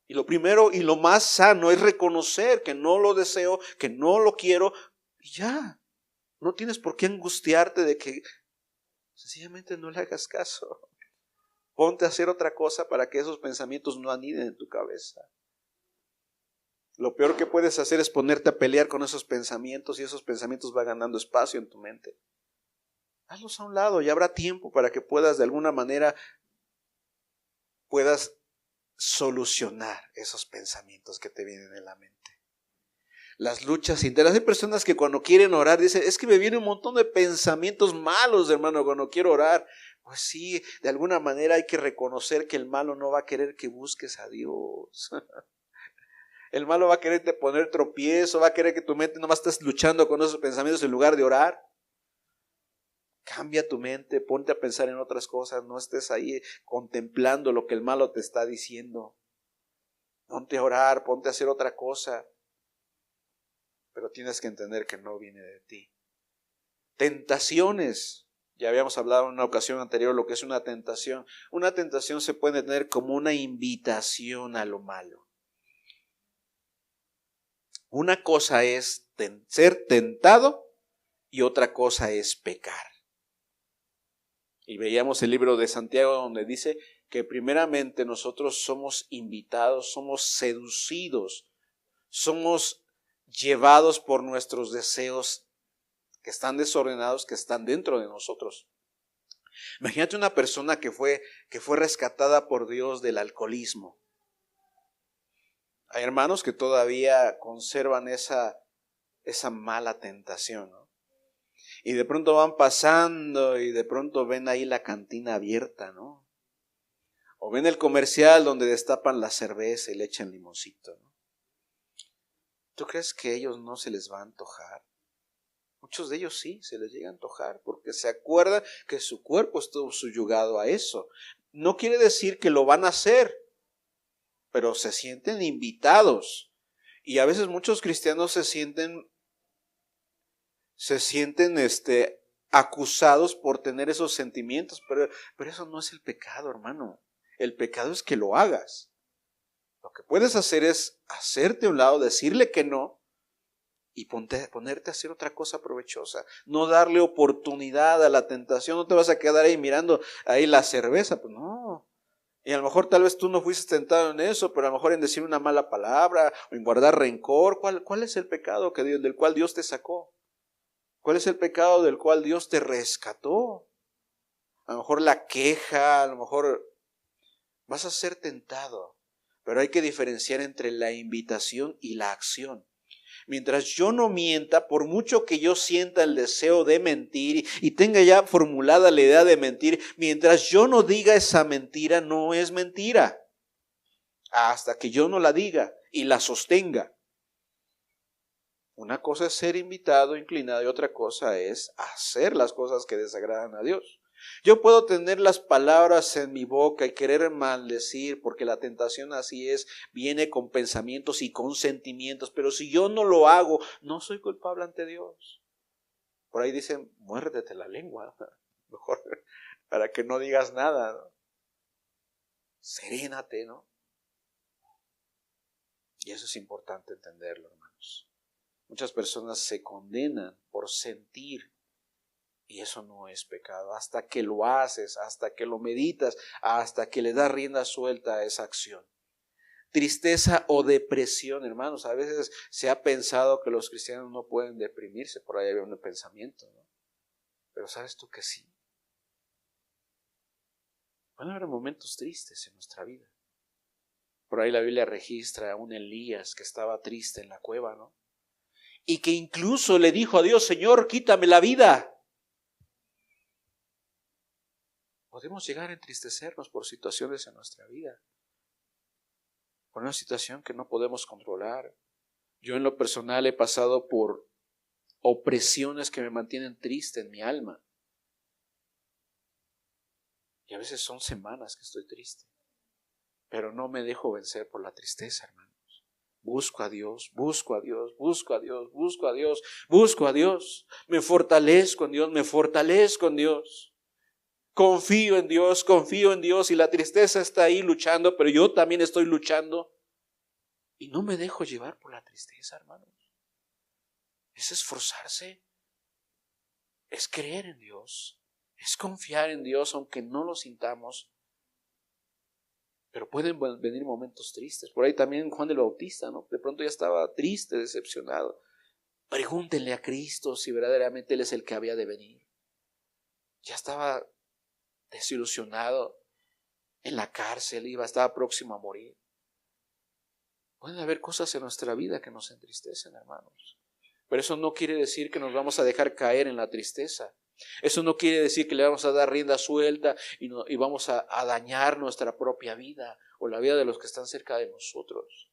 Y lo primero y lo más sano es reconocer que no lo deseo, que no lo quiero. Y ya, no tienes por qué angustiarte de que sencillamente no le hagas caso. Ponte a hacer otra cosa para que esos pensamientos no aniden en tu cabeza. Lo peor que puedes hacer es ponerte a pelear con esos pensamientos y esos pensamientos van ganando espacio en tu mente. hazlos a un lado y habrá tiempo para que puedas de alguna manera puedas solucionar esos pensamientos que te vienen en la mente. Las luchas internas. Hay personas que cuando quieren orar dicen, es que me viene un montón de pensamientos malos, hermano, cuando quiero orar. Pues sí, de alguna manera hay que reconocer que el malo no va a querer que busques a Dios. El malo va a quererte poner tropiezo, va a querer que tu mente nomás estés luchando con esos pensamientos en lugar de orar. Cambia tu mente, ponte a pensar en otras cosas, no estés ahí contemplando lo que el malo te está diciendo. Ponte a orar, ponte a hacer otra cosa. Pero tienes que entender que no viene de ti. Tentaciones. Ya habíamos hablado en una ocasión anterior lo que es una tentación. Una tentación se puede tener como una invitación a lo malo. Una cosa es ser tentado y otra cosa es pecar. Y veíamos el libro de Santiago donde dice que primeramente nosotros somos invitados, somos seducidos, somos llevados por nuestros deseos que están desordenados, que están dentro de nosotros. Imagínate una persona que fue rescatada por Dios del alcoholismo. Hay hermanos que todavía conservan esa mala tentación, ¿no? Y de pronto van pasando y de pronto ven ahí la cantina abierta, ¿no? O ven el comercial donde destapan la cerveza y le echan limoncito, ¿no? ¿Tú crees que a ellos no se les va a antojar? Muchos de ellos sí, se les llega a antojar porque se acuerdan que su cuerpo estuvo subyugado a eso. No quiere decir que lo van a hacer, pero se sienten invitados. Y a veces muchos cristianos se sienten acusados por tener esos sentimientos, pero eso no es el pecado, hermano. El pecado es que lo hagas. Lo que puedes hacer es hacerte a un lado, decirle que no y ponerte a hacer otra cosa provechosa. No darle oportunidad a la tentación. No te vas a quedar ahí mirando ahí la cerveza. Pues no. Y a lo mejor tal vez tú no fuiste tentado en eso, pero a lo mejor en decir una mala palabra o en guardar rencor. ¿Cuál es el pecado del cual Dios te sacó? ¿Cuál es el pecado del cual Dios te rescató? A lo mejor la queja, a lo mejor vas a ser tentado. Pero hay que diferenciar entre la invitación y la acción. Mientras yo no mienta, por mucho que yo sienta el deseo de mentir y tenga ya formulada la idea de mentir, mientras yo no diga esa mentira, no es mentira. Hasta que yo no la diga y la sostenga. Una cosa es ser invitado, inclinado, y otra cosa es hacer las cosas que desagradan a Dios. Yo puedo tener las palabras en mi boca y querer maldecir, porque la tentación así es, viene con pensamientos y con sentimientos, pero si yo no lo hago, no soy culpable ante Dios. Por ahí dicen, muérdete la lengua, mejor para que no digas nada, ¿no? Serénate, ¿no? Y eso es importante entenderlo, hermanos. Muchas personas se condenan por sentir. Y eso no es pecado. Hasta que lo haces, hasta que lo meditas, hasta que le das rienda suelta a esa acción. Tristeza o depresión, hermanos. A veces se ha pensado que los cristianos no pueden deprimirse. Por ahí había un pensamiento, ¿no? Pero ¿sabes tú que sí? Van a haber momentos tristes en nuestra vida. Por ahí la Biblia registra a un Elías que estaba triste en la cueva, ¿no? Y que incluso le dijo a Dios, Señor, quítame la vida. Podemos llegar a entristecernos por situaciones en nuestra vida, por una situación que no podemos controlar. Yo en lo personal he pasado por opresiones que me mantienen triste en mi alma. Y a veces son semanas que estoy triste, pero no me dejo vencer por la tristeza, hermanos. Busco a Dios, busco a Dios, busco a Dios, busco a Dios, busco a Dios. Me fortalezco en Dios, me fortalezco en Dios. Confío en Dios y la tristeza está ahí luchando, pero yo también estoy luchando y no me dejo llevar por la tristeza, hermanos. Es esforzarse, es creer en Dios, es confiar en Dios aunque no lo sintamos, pero pueden venir momentos tristes. Por ahí también Juan el Bautista, ¿no? De pronto ya estaba triste, decepcionado. Pregúntenle a Cristo si verdaderamente Él es el que había de venir. ya estaba desilusionado, en la cárcel, estaba próximo a morir. Pueden haber cosas en nuestra vida que nos entristecen, hermanos. Pero eso no quiere decir que nos vamos a dejar caer en la tristeza. Eso no quiere decir que le vamos a dar rienda suelta y vamos a dañar nuestra propia vida o la vida de los que están cerca de nosotros.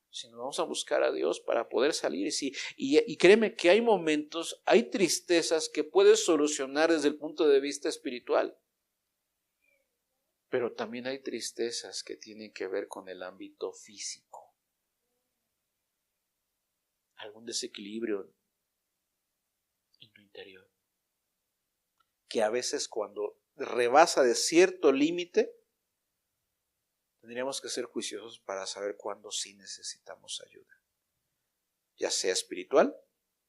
Sino vamos a buscar a Dios para poder salir. Y créeme que hay momentos, hay tristezas que puedes solucionar desde el punto de vista espiritual. Pero también hay tristezas que tienen que ver con el ámbito físico. Algún desequilibrio en tu interior. Que a veces cuando rebasa de cierto límite, tendríamos que ser juiciosos para saber cuándo sí necesitamos ayuda. Ya sea espiritual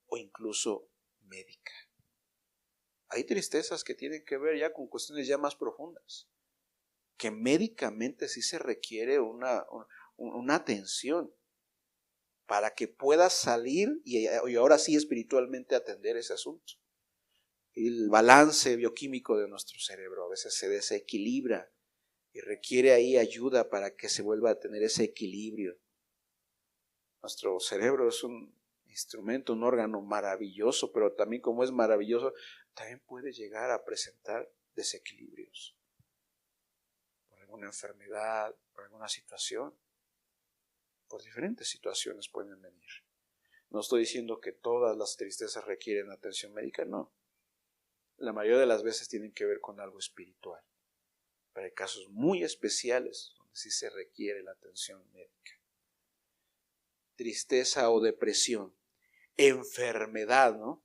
o incluso médica. Hay tristezas que tienen que ver ya con cuestiones ya más profundas. Que médicamente sí se requiere una atención para que pueda salir y ahora sí espiritualmente atender ese asunto. El balance bioquímico de nuestro cerebro a veces se desequilibra y requiere ahí ayuda para que se vuelva a tener ese equilibrio. Nuestro cerebro es un instrumento, un órgano maravilloso, pero también como es maravilloso, también puede llegar a presentar desequilibrios. Alguna enfermedad, por alguna situación, por diferentes situaciones pueden venir. No estoy diciendo que todas las tristezas requieren atención médica, no. La mayoría de las veces tienen que ver con algo espiritual. Pero hay casos muy especiales donde sí se requiere la atención médica. Tristeza o depresión, enfermedad, ¿no?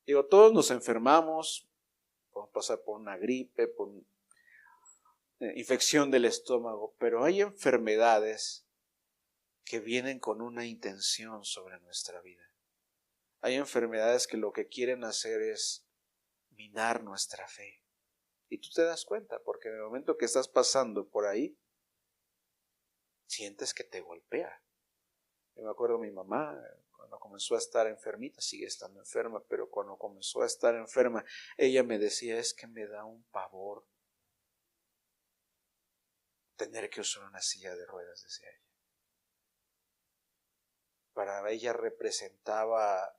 Digo, todos nos enfermamos, podemos pasar por una gripe, por infección del estómago, pero hay enfermedades que vienen con una intención sobre nuestra vida. Hay enfermedades que lo que quieren hacer es minar nuestra fe. Y tú te das cuenta, porque en el momento que estás pasando por ahí, sientes que te golpea. Yo me acuerdo de mi mamá, cuando comenzó a estar enfermita, sigue estando enferma, pero cuando comenzó a estar enferma, ella me decía, es que me da un pavor tener que usar una silla de ruedas, decía ella. Para ella representaba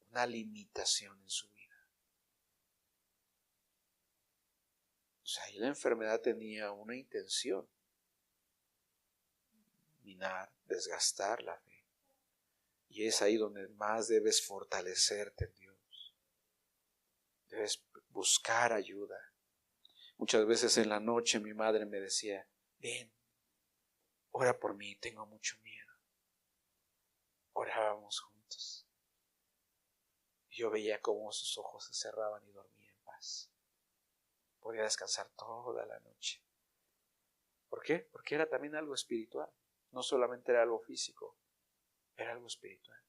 una limitación en su vida. O sea, y la enfermedad tenía una intención: minar, desgastar la fe. Y es ahí donde más debes fortalecerte en Dios. Debes buscar ayuda. Muchas veces en la noche mi madre me decía, ven, ora por mí, tengo mucho miedo. Orábamos juntos. Y yo veía cómo sus ojos se cerraban y dormía en paz. Podía descansar toda la noche. ¿Por qué? Porque era también algo espiritual. No solamente era algo físico, era algo espiritual.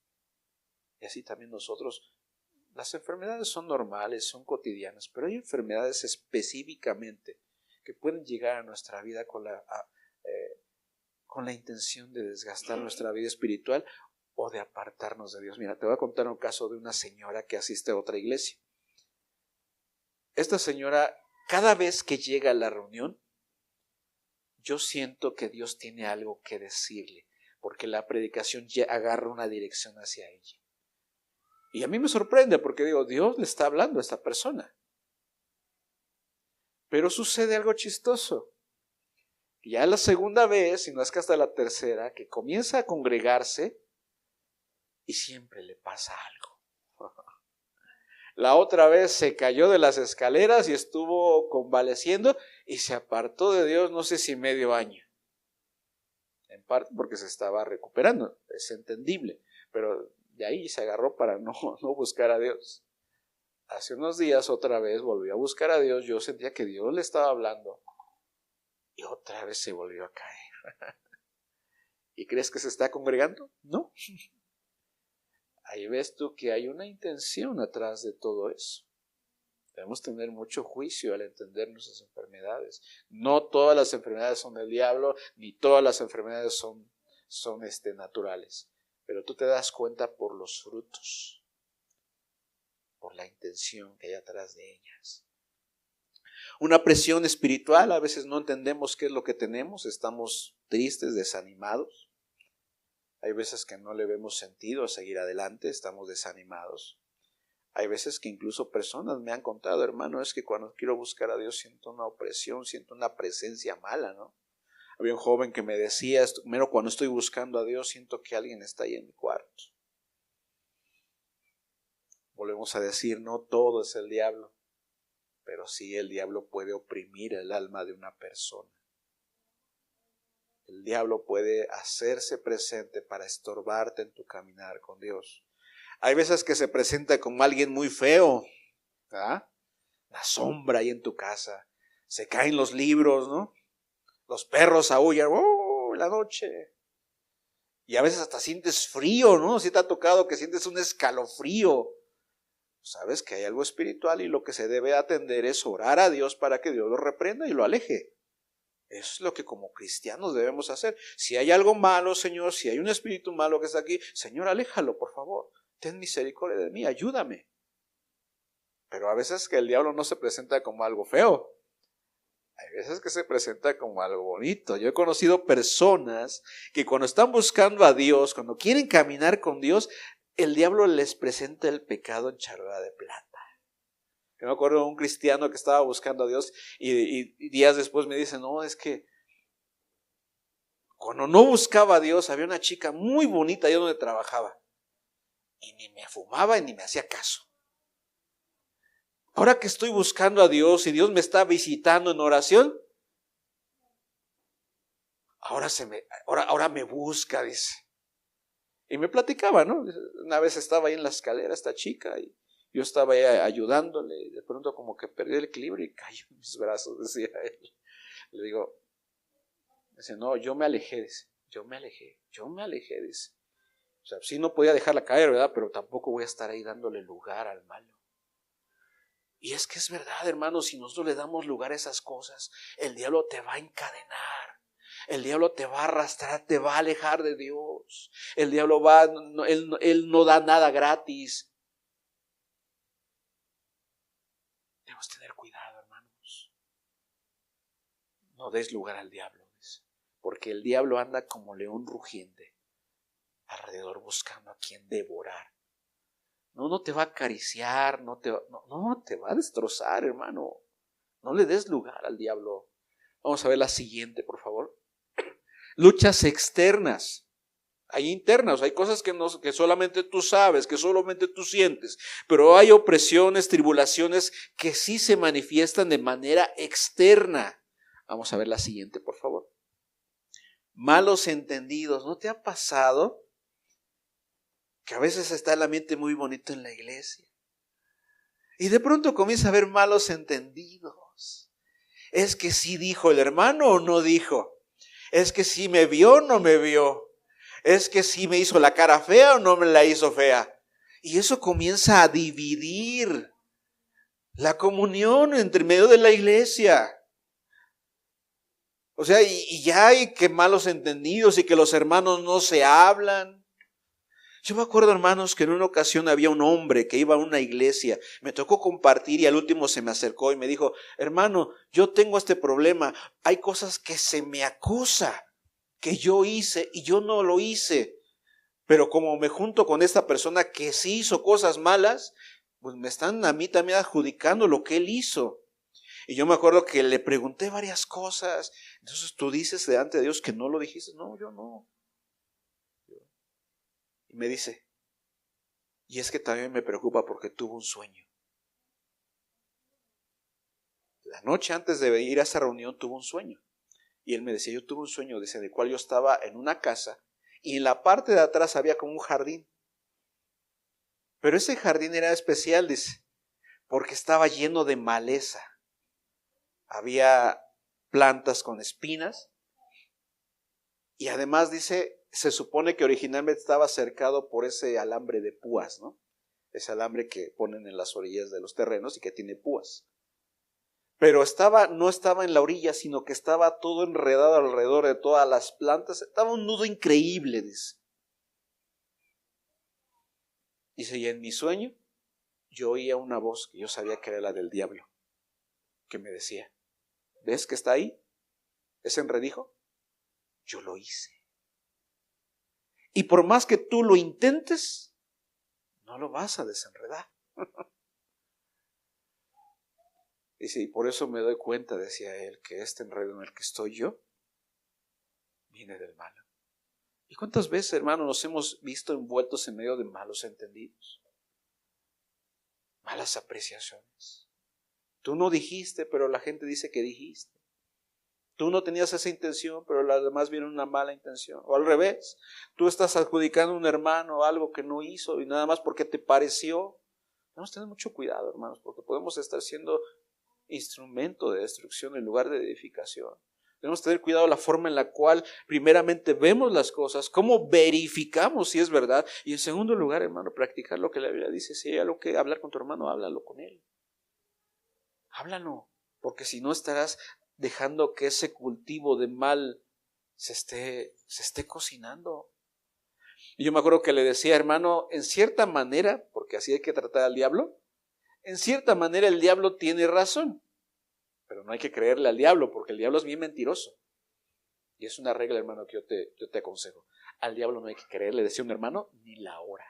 Y así también nosotros, las enfermedades son normales, son cotidianas, pero hay enfermedades específicamente que pueden llegar a nuestra vida con la intención de desgastar nuestra vida espiritual o de apartarnos de Dios. Mira, te voy a contar un caso de una señora que asiste a otra iglesia. Esta señora, cada vez que llega a la reunión, yo siento que Dios tiene algo que decirle, porque la predicación ya agarra una dirección hacia ella. Y a mí me sorprende porque digo, Dios le está hablando a esta persona. Pero sucede algo chistoso. Ya la segunda vez, y no es que hasta la tercera, que comienza a congregarse y siempre le pasa algo. La otra vez se cayó de las escaleras y estuvo convaleciendo y se apartó de Dios no sé si medio año. En parte porque se estaba recuperando, es entendible, pero de ahí se agarró para no buscar a Dios. Hace unos días otra vez volvió a buscar a Dios, yo sentía que Dios le estaba hablando y otra vez se volvió a caer. ¿Y crees que se está congregando? No. Ahí ves tú que hay una intención atrás de todo eso. Debemos tener mucho juicio al entender nuestras enfermedades. No todas las enfermedades son del diablo, ni todas las enfermedades son naturales. Pero tú te das cuenta por los frutos, por la intención que hay atrás de ellas. Una presión espiritual, a veces no entendemos qué es lo que tenemos, estamos tristes, desanimados. Hay veces que no le vemos sentido a seguir adelante, estamos desanimados. Hay veces que incluso personas me han contado, hermano, es que cuando quiero buscar a Dios siento una opresión, siento una presencia mala, ¿no? Había un joven que me decía, primero cuando estoy buscando a Dios siento que alguien está ahí en mi cuarto. Volvemos a decir, no todo es el diablo, pero sí el diablo puede oprimir el alma de una persona. El diablo puede hacerse presente para estorbarte en tu caminar con Dios. Hay veces que se presenta como alguien muy feo, ¿verdad? La sombra ahí en tu casa, se caen los libros, ¿no? Los perros aúllan, ¡oh! En la noche. Y a veces hasta sientes frío, ¿no? Si te ha tocado que sientes un escalofrío. Sabes que hay algo espiritual y lo que se debe atender es orar a Dios para que Dios lo reprenda y lo aleje. Eso es lo que como cristianos debemos hacer. Si hay algo malo, Señor, si hay un espíritu malo que está aquí, Señor, aléjalo, por favor. Ten misericordia de mí, ayúdame. Pero a veces que el diablo no se presenta como algo feo. Hay veces que se presenta como algo bonito. Yo he conocido personas que cuando están buscando a Dios, cuando quieren caminar con Dios, el diablo les presenta el pecado en charola de plata. Yo me acuerdo de un cristiano que estaba buscando a Dios y días después me dice, no, es que cuando no buscaba a Dios había una chica muy bonita ahí donde trabajaba y ni me fumaba y ni me hacía caso. Ahora que estoy buscando a Dios y Dios me está visitando en oración, ahora me busca, dice. Y me platicaba, ¿no? Una vez estaba ahí en la escalera esta chica y yo estaba ahí ayudándole y de pronto como que perdí el equilibrio y cayó en mis brazos, decía él. Le digo, dice, no, yo me alejé, dice, yo me alejé, dice. O sea, sí no podía dejarla caer, ¿verdad? Pero tampoco voy a estar ahí dándole lugar al malo. Y es que es verdad, hermano, si nosotros le damos lugar a esas cosas, el diablo te va a encadenar. El diablo te va a arrastrar, te va a alejar de Dios. El diablo él no da nada gratis. Debemos tener cuidado, hermanos. No des lugar al diablo, porque el diablo anda como león rugiente alrededor buscando a quien devorar. No te va a acariciar, no te va a destrozar, hermano. No le des lugar al diablo. Vamos a ver la siguiente, por favor. Luchas externas. Hay internas, hay cosas que solamente tú sabes, que solamente tú sientes, pero hay opresiones, tribulaciones que sí se manifiestan de manera externa. Vamos a ver la siguiente, por favor. Malos entendidos. ¿No te ha pasado que a veces está el ambiente muy bonito en la iglesia y de pronto comienza a haber malos entendidos? Es que sí dijo el hermano o no dijo. Es que sí me vio o no me vio. Es que sí me hizo la cara fea o no me la hizo fea. Y eso comienza a dividir la comunión entre medio de la iglesia. O sea, y ya hay que malos entendidos y que los hermanos no se hablan. Yo me acuerdo, hermanos, que en una ocasión había un hombre que iba a una iglesia. Me tocó compartir y al último se me acercó y me dijo, hermano, yo tengo este problema. Hay cosas que se me acusa que yo hice y yo no lo hice. Pero como me junto con esta persona que sí hizo cosas malas, pues me están a mí también adjudicando lo que él hizo. Y yo me acuerdo que le pregunté varias cosas. Entonces tú dices delante de Dios que no lo dijiste. No, yo no. Y me dice, y es que también me preocupa porque tuvo un sueño. La noche antes de ir a esa reunión tuvo un sueño. Y él me decía, yo tuve un sueño, dice, en el cual yo estaba en una casa y en la parte de atrás había como un jardín. Pero ese jardín era especial, dice, porque estaba lleno de maleza. Había plantas con espinas y además, dice, se supone que originalmente estaba cercado por ese alambre de púas, ¿no? Ese alambre que ponen en las orillas de los terrenos y que tiene púas. Pero no estaba en la orilla, sino que estaba todo enredado alrededor de todas las plantas. Estaba un nudo increíble, dice. Dice, y en mi sueño yo oía una voz que yo sabía que era la del diablo, que me decía, ¿ves que está ahí? ¿Ese enredijo? Yo lo hice. Y por más que tú lo intentes, no lo vas a desenredar. Dice, y por eso me doy cuenta, decía él, que este enredo en el que estoy yo viene del malo. ¿Y cuántas veces, hermano, nos hemos visto envueltos en medio de malos entendidos? Malas apreciaciones. Tú no dijiste, pero la gente dice que dijiste. Tú no tenías esa intención, pero las demás vieron una mala intención. O al revés, tú estás adjudicando a un hermano algo que no hizo y nada más porque te pareció. Tenemos que tener mucho cuidado, hermanos, porque podemos estar siendo instrumento de destrucción en lugar de edificación. Tenemos que tener cuidado la forma en la cual primeramente vemos las cosas, cómo verificamos si es verdad, y en segundo lugar, hermano, practicar lo que la Biblia dice. Si hay algo que hablar con tu hermano, háblalo con él. Háblalo, porque si no estarás dejando que ese cultivo de mal se esté cocinando. Y yo me acuerdo que le decía, hermano, en cierta manera, porque así hay que tratar al diablo, en cierta manera el diablo tiene razón, pero no hay que creerle al diablo, porque el diablo es bien mentiroso. Y es una regla, hermano, que yo te aconsejo. Al diablo no hay que creerle, decía un hermano, ni la hora.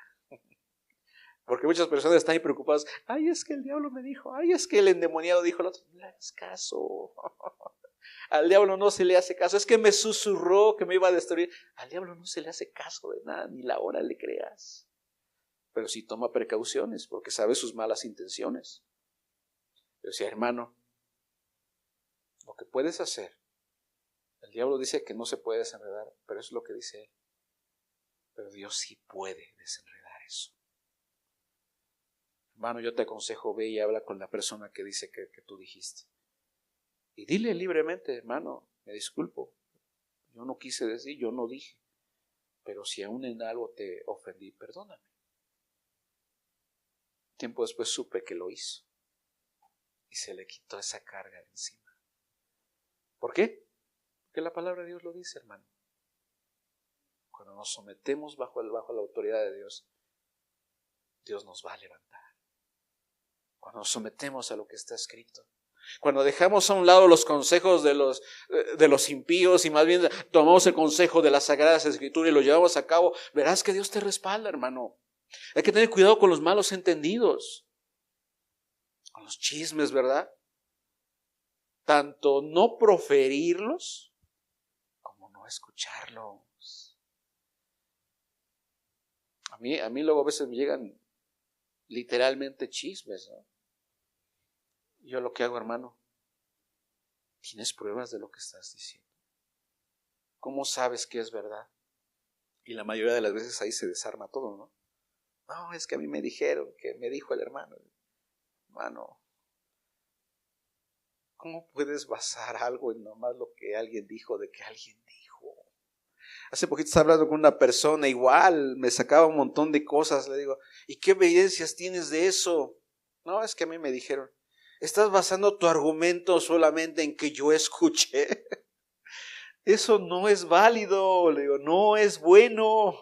Porque muchas personas están ahí preocupadas. Ay, es que el diablo me dijo. Ay, es que el endemoniado dijo al otro. No le hagas caso. Al diablo no se le hace caso. Es que me susurró que me iba a destruir. Al diablo no se le hace caso de nada, ni la hora le creas. Pero sí toma precauciones, porque sabe sus malas intenciones. Yo decía, hermano, lo que puedes hacer, el diablo dice que no se puede desenredar, pero eso es lo que dice él. Pero Dios sí puede desenredar eso. Hermano, yo te aconsejo, ve y habla con la persona que dice que tú dijiste. Y dile libremente, hermano, me disculpo. Yo no quise decir, yo no dije. Pero si aún en algo te ofendí, perdóname. Tiempo después supe que lo hizo. Y se le quitó esa carga de encima. ¿Por qué? Porque la palabra de Dios lo dice, hermano. Cuando nos sometemos bajo la autoridad de Dios, Dios nos va a levantar. Cuando nos sometemos a lo que está escrito. Cuando dejamos a un lado los consejos de los impíos y más bien tomamos el consejo de las Sagradas Escrituras y lo llevamos a cabo, verás que Dios te respalda, hermano. Hay que tener cuidado con los malos entendidos, con los chismes, ¿verdad? Tanto no proferirlos como no escucharlos. A mí luego a veces me llegan literalmente chismes, ¿no? Yo lo que hago, hermano, ¿tienes pruebas de lo que estás diciendo? ¿Cómo sabes que es verdad? Y la mayoría de las veces ahí se desarma todo, ¿no? No, es que a mí me dijeron, que me dijo el hermano. Hermano, ¿cómo puedes basar algo en nomás lo que alguien dijo de que alguien dijo? Hace poquito estaba hablando con una persona, igual, me sacaba un montón de cosas, le digo, ¿y qué evidencias tienes de eso? No, es que a mí me dijeron. ¿Estás basando tu argumento solamente en que yo escuché? Eso no es válido, le digo, no es bueno.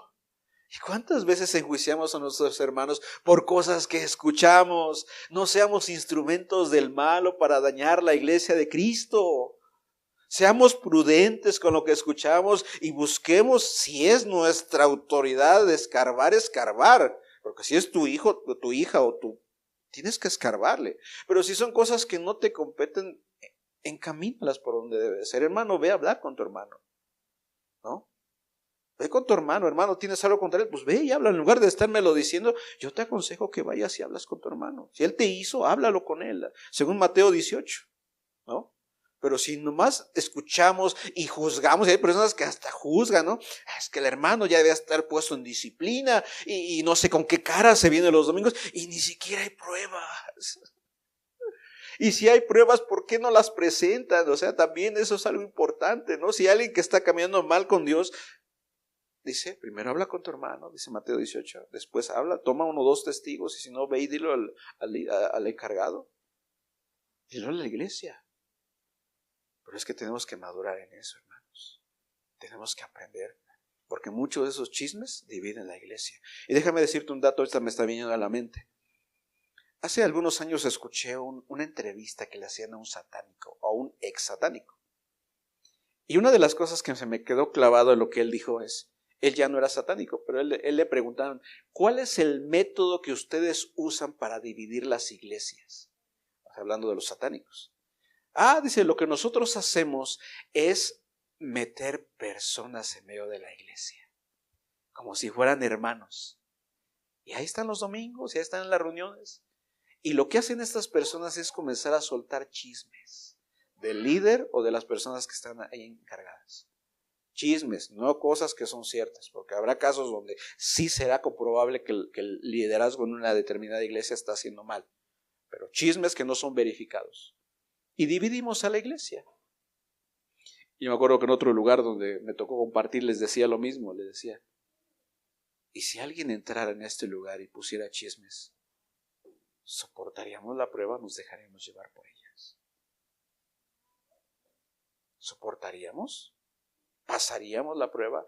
¿Y cuántas veces enjuiciamos a nuestros hermanos por cosas que escuchamos? No seamos instrumentos del malo para dañar la iglesia de Cristo. Seamos prudentes con lo que escuchamos y busquemos, si es nuestra autoridad de escarbar. Porque si es tu hijo, tu hija o tu, tienes que escarbarle. Pero si son cosas que no te competen, encamínalas por donde debe ser. Hermano, ve a hablar con tu hermano, ¿no? Ve con tu hermano, ¿tienes algo contra él? Pues ve y habla. En lugar de estármelo diciendo, yo te aconsejo que vayas y hablas con tu hermano. Si él te hizo, háblalo con él. Según Mateo 18, ¿no? Pero si nomás escuchamos y juzgamos, y hay personas que hasta juzgan, ¿no? Es que el hermano ya debe estar puesto en disciplina y no sé con qué cara se viene los domingos y ni siquiera hay pruebas. Y si hay pruebas, ¿por qué no las presentan? O sea, también eso es algo importante, ¿no? Si hay alguien que está caminando mal con Dios, dice, primero habla con tu hermano, dice Mateo 18, después habla, toma 1 o 2 testigos y si no, ve y dilo al encargado. Dilo a la iglesia. Pero es que tenemos que madurar en eso, hermanos. Tenemos que aprender, porque muchos de esos chismes dividen la iglesia. Y déjame decirte un dato, ahorita me está viniendo a la mente. Hace algunos años escuché una entrevista que le hacían a un satánico, o a un ex satánico. Y una de las cosas que se me quedó clavado en lo que él dijo es, él ya no era satánico, pero él le preguntaron, ¿cuál es el método que ustedes usan para dividir las iglesias? Hablando de los satánicos. Dice, lo que nosotros hacemos es meter personas en medio de la iglesia, como si fueran hermanos. Y ahí están los domingos, y ahí están las reuniones. Y lo que hacen estas personas es comenzar a soltar chismes del líder o de las personas que están ahí encargadas. Chismes, no cosas que son ciertas, porque habrá casos donde sí será comprobable que el liderazgo en una determinada iglesia está haciendo mal, pero chismes que no son verificados. Y dividimos a la iglesia. Y me acuerdo que en otro lugar donde me tocó compartir les decía lo mismo, les decía, ¿y si alguien entrara en este lugar y pusiera chismes? ¿Soportaríamos la prueba o nos dejaríamos llevar por ellas? ¿Soportaríamos? ¿Pasaríamos la prueba?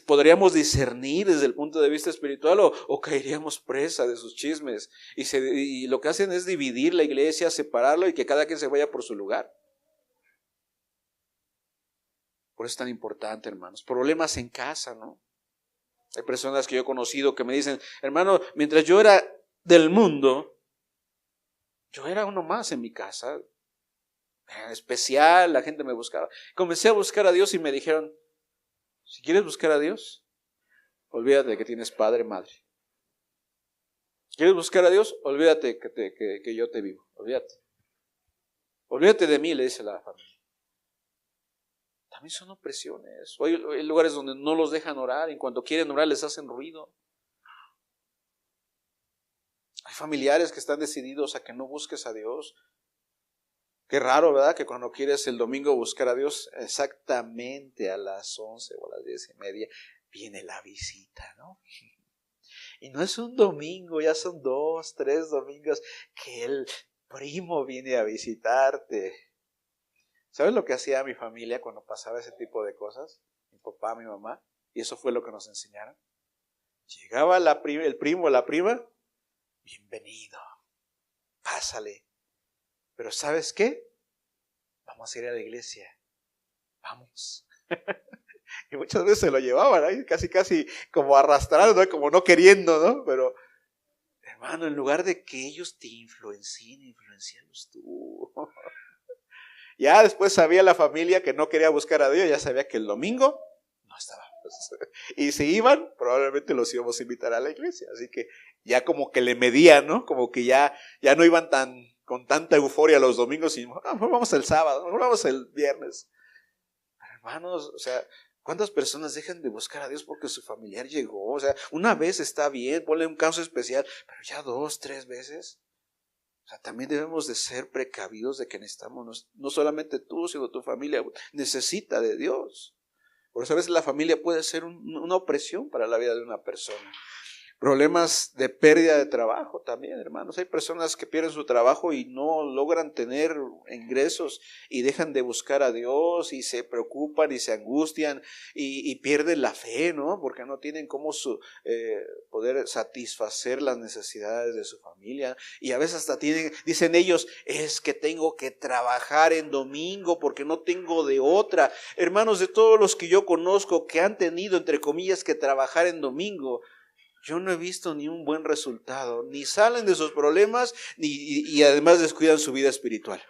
¿Podríamos discernir desde el punto de vista espiritual o caeríamos presa de sus chismes? Y lo que hacen es dividir la iglesia, separarlo y que cada quien se vaya por su lugar. Por eso es tan importante, hermanos. Problemas en casa, ¿no? Hay personas que yo he conocido que me dicen, hermano, mientras yo era del mundo, yo era uno más en mi casa, especial, la gente me buscaba. Comencé a buscar a Dios y me dijeron, si quieres buscar a Dios, olvídate de que tienes padre, madre. ¿Quieres buscar a Dios? Olvídate que yo te vivo, olvídate. Olvídate de mí, le dice la familia. También son opresiones. Hay lugares donde no los dejan orar, y cuando quieren orar les hacen ruido. Hay familiares que están decididos a que no busques a Dios. Qué raro, ¿verdad? Que cuando quieres el domingo buscar a Dios, exactamente a las 11 o a las 10:30, viene la visita, ¿no? Y no es un domingo, ya son 2, 3 domingos que el primo viene a visitarte. ¿Sabes lo que hacía mi familia cuando pasaba ese tipo de cosas? Mi papá, mi mamá, y eso fue lo que nos enseñaron. Llegaba el primo o la prima, bienvenido, pásale. Pero ¿sabes qué? Vamos a ir a la iglesia. Vamos. Y muchas veces se lo llevaban ahí, casi como arrastrando, ¿no? Como no queriendo, ¿no? Pero, hermano, en lugar de que ellos te influencialos tú. Ya después sabía la familia que no quería buscar a Dios, ya sabía que el domingo no estaba. Y si iban, probablemente los íbamos a invitar a la iglesia. Así que ya como que le medían, ¿no? Como que ya no iban con tanta euforia los domingos y vamos el sábado, vamos el viernes. Pero hermanos, o sea, ¿cuántas personas dejan de buscar a Dios porque su familiar llegó? O sea, una vez está bien, ponle un caso especial, pero ya 2, 3 veces. O sea, también debemos de ser precavidos de que necesitamos, no solamente tú, sino tu familia necesita de Dios. Por eso a veces la familia puede ser una opresión para la vida de una persona. Problemas de pérdida de trabajo también, hermanos. Hay personas que pierden su trabajo y no logran tener ingresos y dejan de buscar a Dios y se preocupan y se angustian y pierden la fe, ¿no? Porque no tienen cómo poder satisfacer las necesidades de su familia. Y a veces hasta dicen ellos, es que tengo que trabajar en domingo porque no tengo de otra. Hermanos, de todos los que yo conozco que han tenido, entre comillas, que trabajar en domingo, yo no he visto ni un buen resultado, ni salen de sus problemas, y además descuidan su vida espiritual.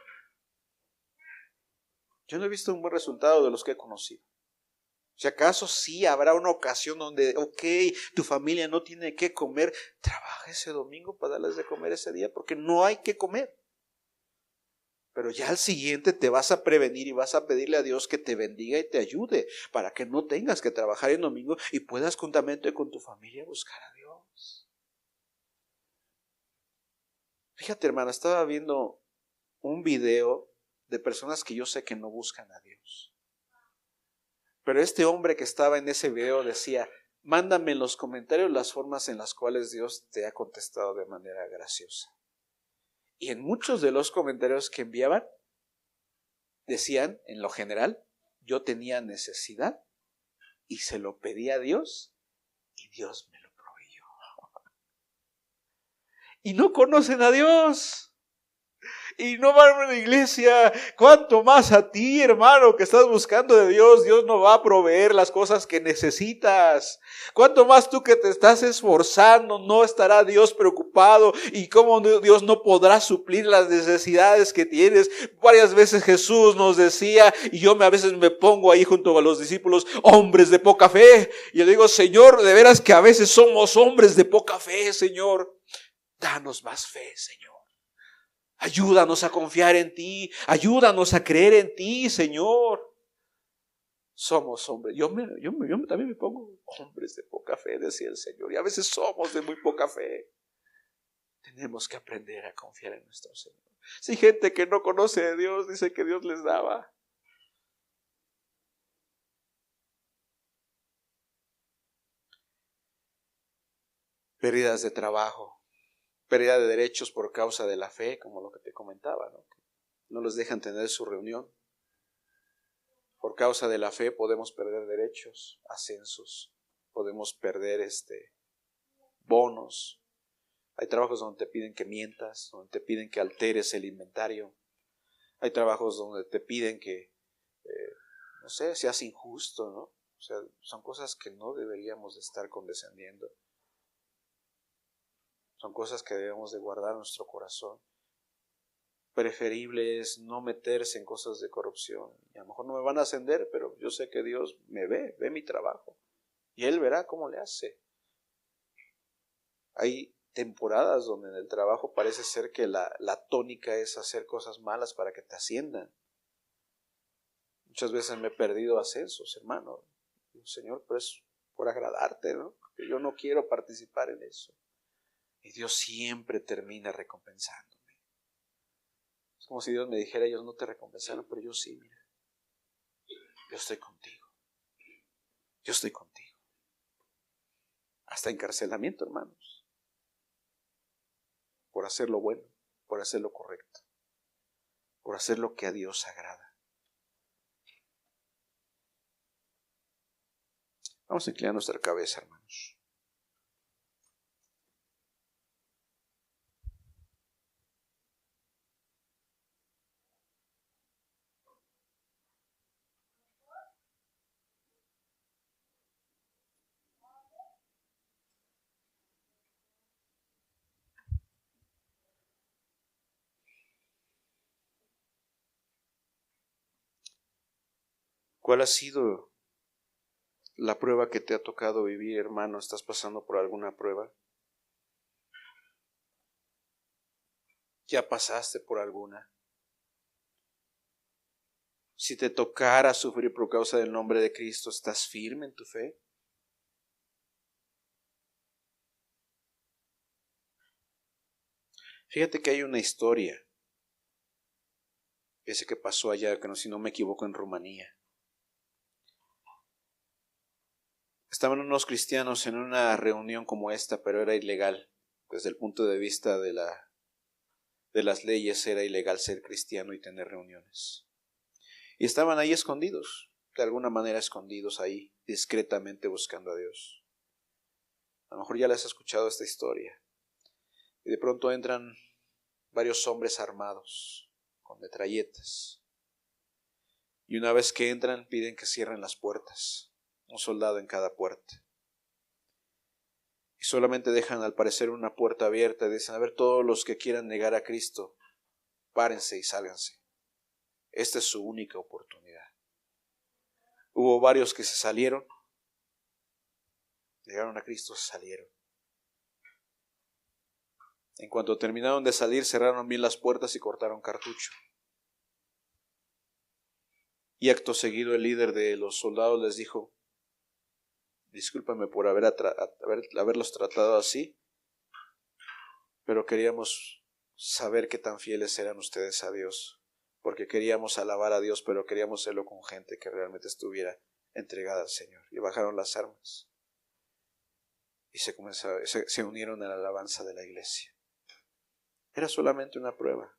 Yo no he visto un buen resultado de los que he conocido. Si acaso sí habrá una ocasión donde, tu familia no tiene que comer, trabaja ese domingo para darles de comer ese día, porque no hay que comer. Pero ya al siguiente te vas a prevenir y vas a pedirle a Dios que te bendiga y te ayude para que no tengas que trabajar en domingo y puedas juntamente con tu familia buscar a Dios. Fíjate, hermana, estaba viendo un video de personas que yo sé que no buscan a Dios. Pero este hombre que estaba en ese video decía, mándame en los comentarios las formas en las cuales Dios te ha contestado de manera graciosa. Y en muchos de los comentarios que enviaban, decían, en lo general, yo tenía necesidad y se lo pedí a Dios y Dios me lo proveyó. y no conocen a Dios. Y no van a una iglesia. Cuanto más a ti, hermano, que estás buscando de Dios, Dios no va a proveer las cosas que necesitas. Cuanto más tú que te estás esforzando, no estará Dios preocupado. Y cómo Dios no podrá suplir las necesidades que tienes. Varias veces Jesús nos decía, y yo a veces me pongo ahí junto a los discípulos, hombres de poca fe. Y yo digo, Señor, de veras que a veces somos hombres de poca fe, Señor. Danos más fe, Señor. Ayúdanos a confiar en ti. Ayúdanos a creer en ti, Señor. Somos hombres. Yo también me pongo hombres de poca fe, decía el Señor. Y a veces somos de muy poca fe. Tenemos que aprender a confiar en nuestro Señor. Si gente que no conoce a Dios dice que Dios les daba. Pérdidas de trabajo. Pérdida de derechos por causa de la fe, como lo que te comentaba, ¿no? No los dejan tener su reunión. Por causa de la fe podemos perder derechos, ascensos, podemos perder bonos. Hay trabajos donde te piden que mientas, donde te piden que alteres el inventario. Hay trabajos donde te piden que, no sé, seas injusto, ¿no? O sea, son cosas que no deberíamos de estar condescendiendo. Son cosas que debemos de guardar en nuestro corazón. Preferible es no meterse en cosas de corrupción. Y a lo mejor no me van a ascender, pero yo sé que Dios me ve mi trabajo. Y Él verá cómo le hace. Hay temporadas donde en el trabajo parece ser que la tónica es hacer cosas malas para que te asciendan. Muchas veces me he perdido ascensos, hermano. Señor, pero es por agradarte, ¿no? Porque yo no quiero participar en eso. Y Dios siempre termina recompensándome. Es como si Dios me dijera, ellos no te recompensaron, pero yo sí, mira. Yo estoy contigo. Yo estoy contigo. Hasta encarcelamiento, hermanos. Por hacer lo bueno, por hacer lo correcto. Por hacer lo que a Dios agrada. Vamos a inclinar nuestra cabeza, hermanos. ¿Cuál ha sido la prueba que te ha tocado vivir, hermano? ¿Estás pasando por alguna prueba? ¿Ya pasaste por alguna? Si te tocara sufrir por causa del nombre de Cristo, ¿estás firme en tu fe? Fíjate que hay una historia. Ese que pasó allá, que no, si no me equivoco, en Rumanía. Estaban unos cristianos en una reunión como esta, pero era ilegal. Desde el punto de vista de las leyes era ilegal ser cristiano y tener reuniones. Y estaban ahí escondidos, de alguna manera escondidos ahí, discretamente buscando a Dios. A lo mejor ya les has escuchado esta historia. Y de pronto entran varios hombres armados, con metralletas. Y una vez que entran, piden que cierren las puertas. Un soldado en cada puerta. Y solamente dejan al parecer una puerta abierta y dicen, a ver, todos los que quieran negar a Cristo, párense y sálganse. Esta es su única oportunidad. Hubo varios que se salieron, llegaron a Cristo, se salieron. En cuanto terminaron de salir, cerraron bien las puertas y cortaron cartucho. Y acto seguido el líder de los soldados les dijo, discúlpame por haberlos tratado así, pero queríamos saber qué tan fieles eran ustedes a Dios, porque queríamos alabar a Dios, pero queríamos hacerlo con gente que realmente estuviera entregada al Señor. Y bajaron las armas y se unieron a la alabanza de la iglesia. Era solamente una prueba.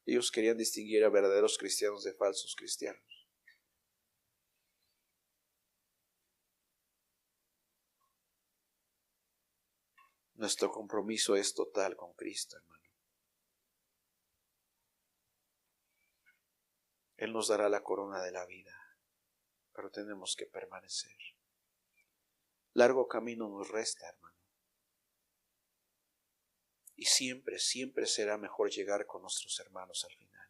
Ellos querían distinguir a verdaderos cristianos de falsos cristianos. Nuestro compromiso es total con Cristo, hermano. Él nos dará la corona de la vida, pero tenemos que permanecer. Largo camino nos resta, hermano. Y siempre, siempre será mejor llegar con nuestros hermanos al final.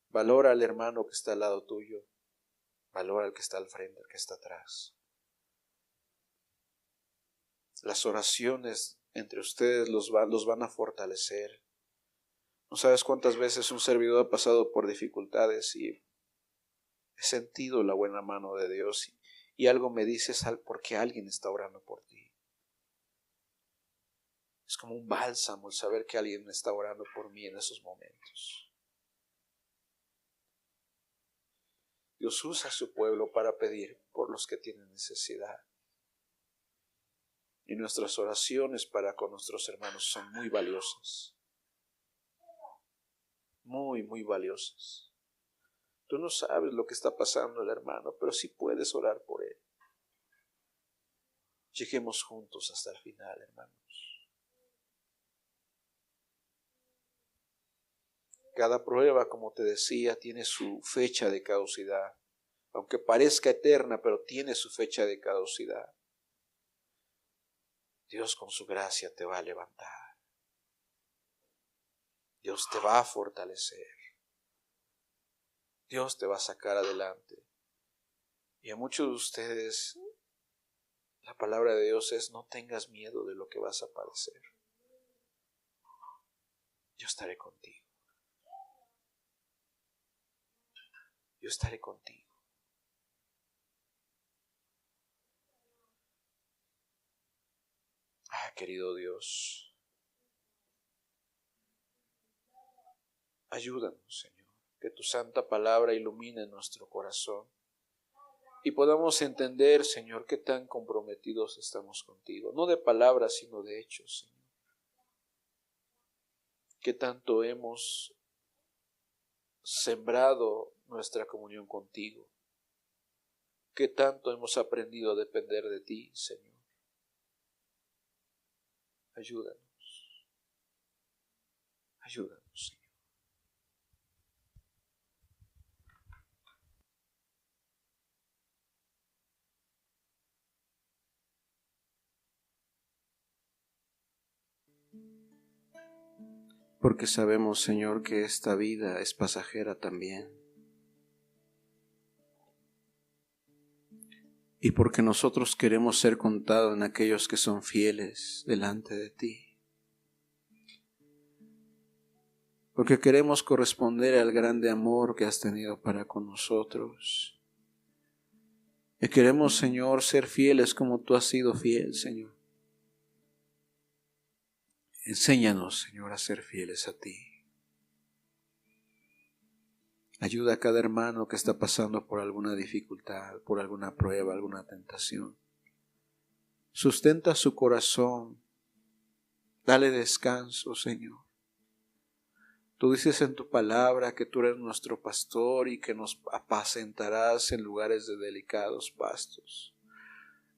Valora al hermano que está al lado tuyo. Valora al que está al frente, al que está atrás. Las oraciones entre ustedes los van a fortalecer. No sabes cuántas veces un servidor ha pasado por dificultades y he sentido la buena mano de Dios y algo me dice porque alguien está orando por ti. Es como un bálsamo el saber que alguien está orando por mí en esos momentos. Dios usa a su pueblo para pedir por los que tienen necesidad. Y nuestras oraciones para con nuestros hermanos son muy valiosas. Muy, muy valiosas. Tú no sabes lo que está pasando el hermano, pero sí puedes orar por él. Lleguemos juntos hasta el final, hermanos. Cada prueba, como te decía, tiene su fecha de caducidad. Aunque parezca eterna, pero tiene su fecha de caducidad. Dios con su gracia te va a levantar. Dios te va a fortalecer. Dios te va a sacar adelante. Y a muchos de ustedes, la palabra de Dios es: no tengas miedo de lo que vas a padecer. Yo estaré contigo. Yo estaré contigo. Querido Dios, ayúdanos, Señor, que tu santa palabra ilumine nuestro corazón y podamos entender, Señor, qué tan comprometidos estamos contigo, no de palabras, sino de hechos, Señor. Qué tanto hemos sembrado nuestra comunión contigo, qué tanto hemos aprendido a depender de ti, Señor. Ayúdanos. Ayúdanos, Señor. Porque sabemos, Señor, que esta vida es pasajera también. Y porque nosotros queremos ser contados en aquellos que son fieles delante de ti. Porque queremos corresponder al grande amor que has tenido para con nosotros. Y queremos, Señor, ser fieles como tú has sido fiel, Señor. Enséñanos, Señor, a ser fieles a ti. Ayuda a cada hermano que está pasando por alguna dificultad, por alguna prueba, alguna tentación. Sustenta su corazón. Dale descanso, Señor. Tú dices en tu palabra que tú eres nuestro pastor y que nos apacentarás en lugares de delicados pastos.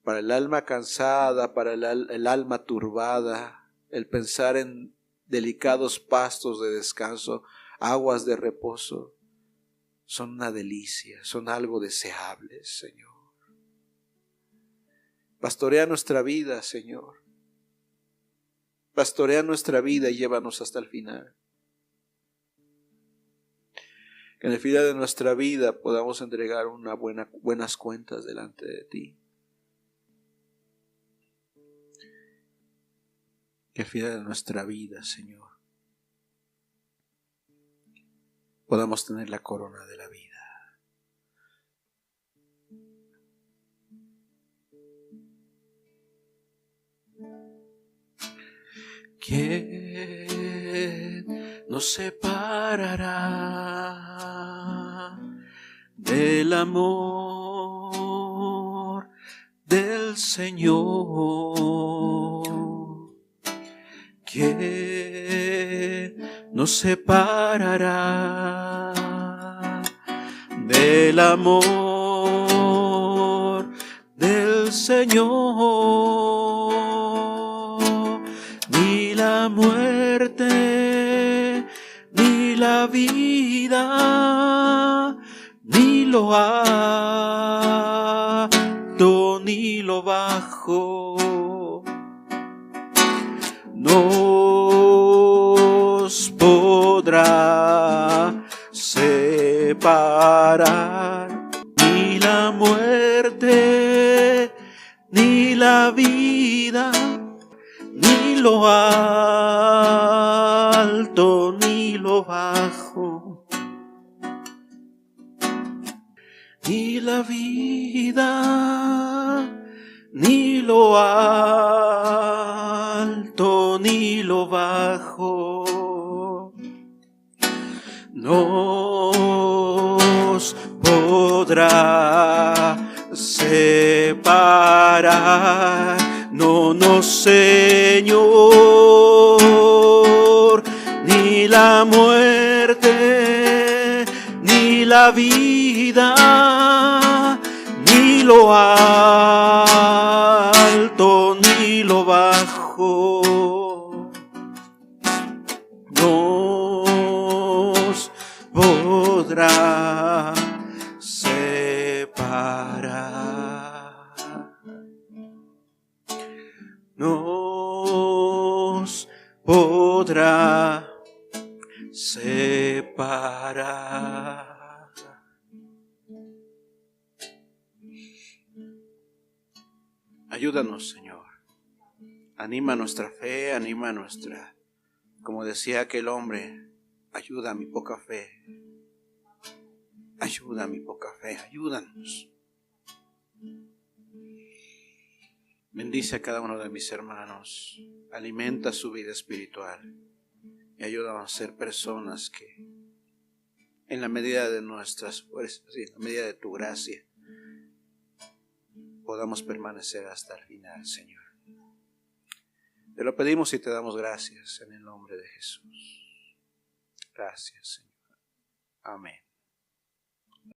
Para el alma cansada, para el alma turbada, el pensar en delicados pastos de descanso, aguas de reposo, son una delicia, son algo deseable, Señor. Pastorea nuestra vida, Señor. Pastorea nuestra vida y llévanos hasta el final. Que en el final de nuestra vida podamos entregar buenas cuentas delante de ti. Que al final de nuestra vida, Señor, podamos tener la corona de la vida. ¿Quién nos separará del amor del Señor? ¿Quién nos separará del amor del Señor? la muerte, ni la vida, ni lo alto, ni lo bajo, nos podrá separar. Ni la muerte, ni la vida, ni lo alto, ni lo bajo, ni la vida, ni lo alto, ni lo bajo, nos podrá separar. No, no, Señor, ni la muerte, ni la vida, ni lo alto, ni lo bajo, nos podrá separar. Nos podrá separar. Ayúdanos, Señor. Anima nuestra fe, anima nuestra, como decía aquel hombre, ayuda a mi poca fe. Ayuda a mi poca fe, ayúdanos. Bendice a cada uno de mis hermanos, alimenta su vida espiritual y ayúdanos a ser personas que en la medida de nuestras fuerzas y en la medida de tu gracia podamos permanecer hasta el final, Señor. Te lo pedimos y te damos gracias en el nombre de Jesús. Gracias, Señor. Amén.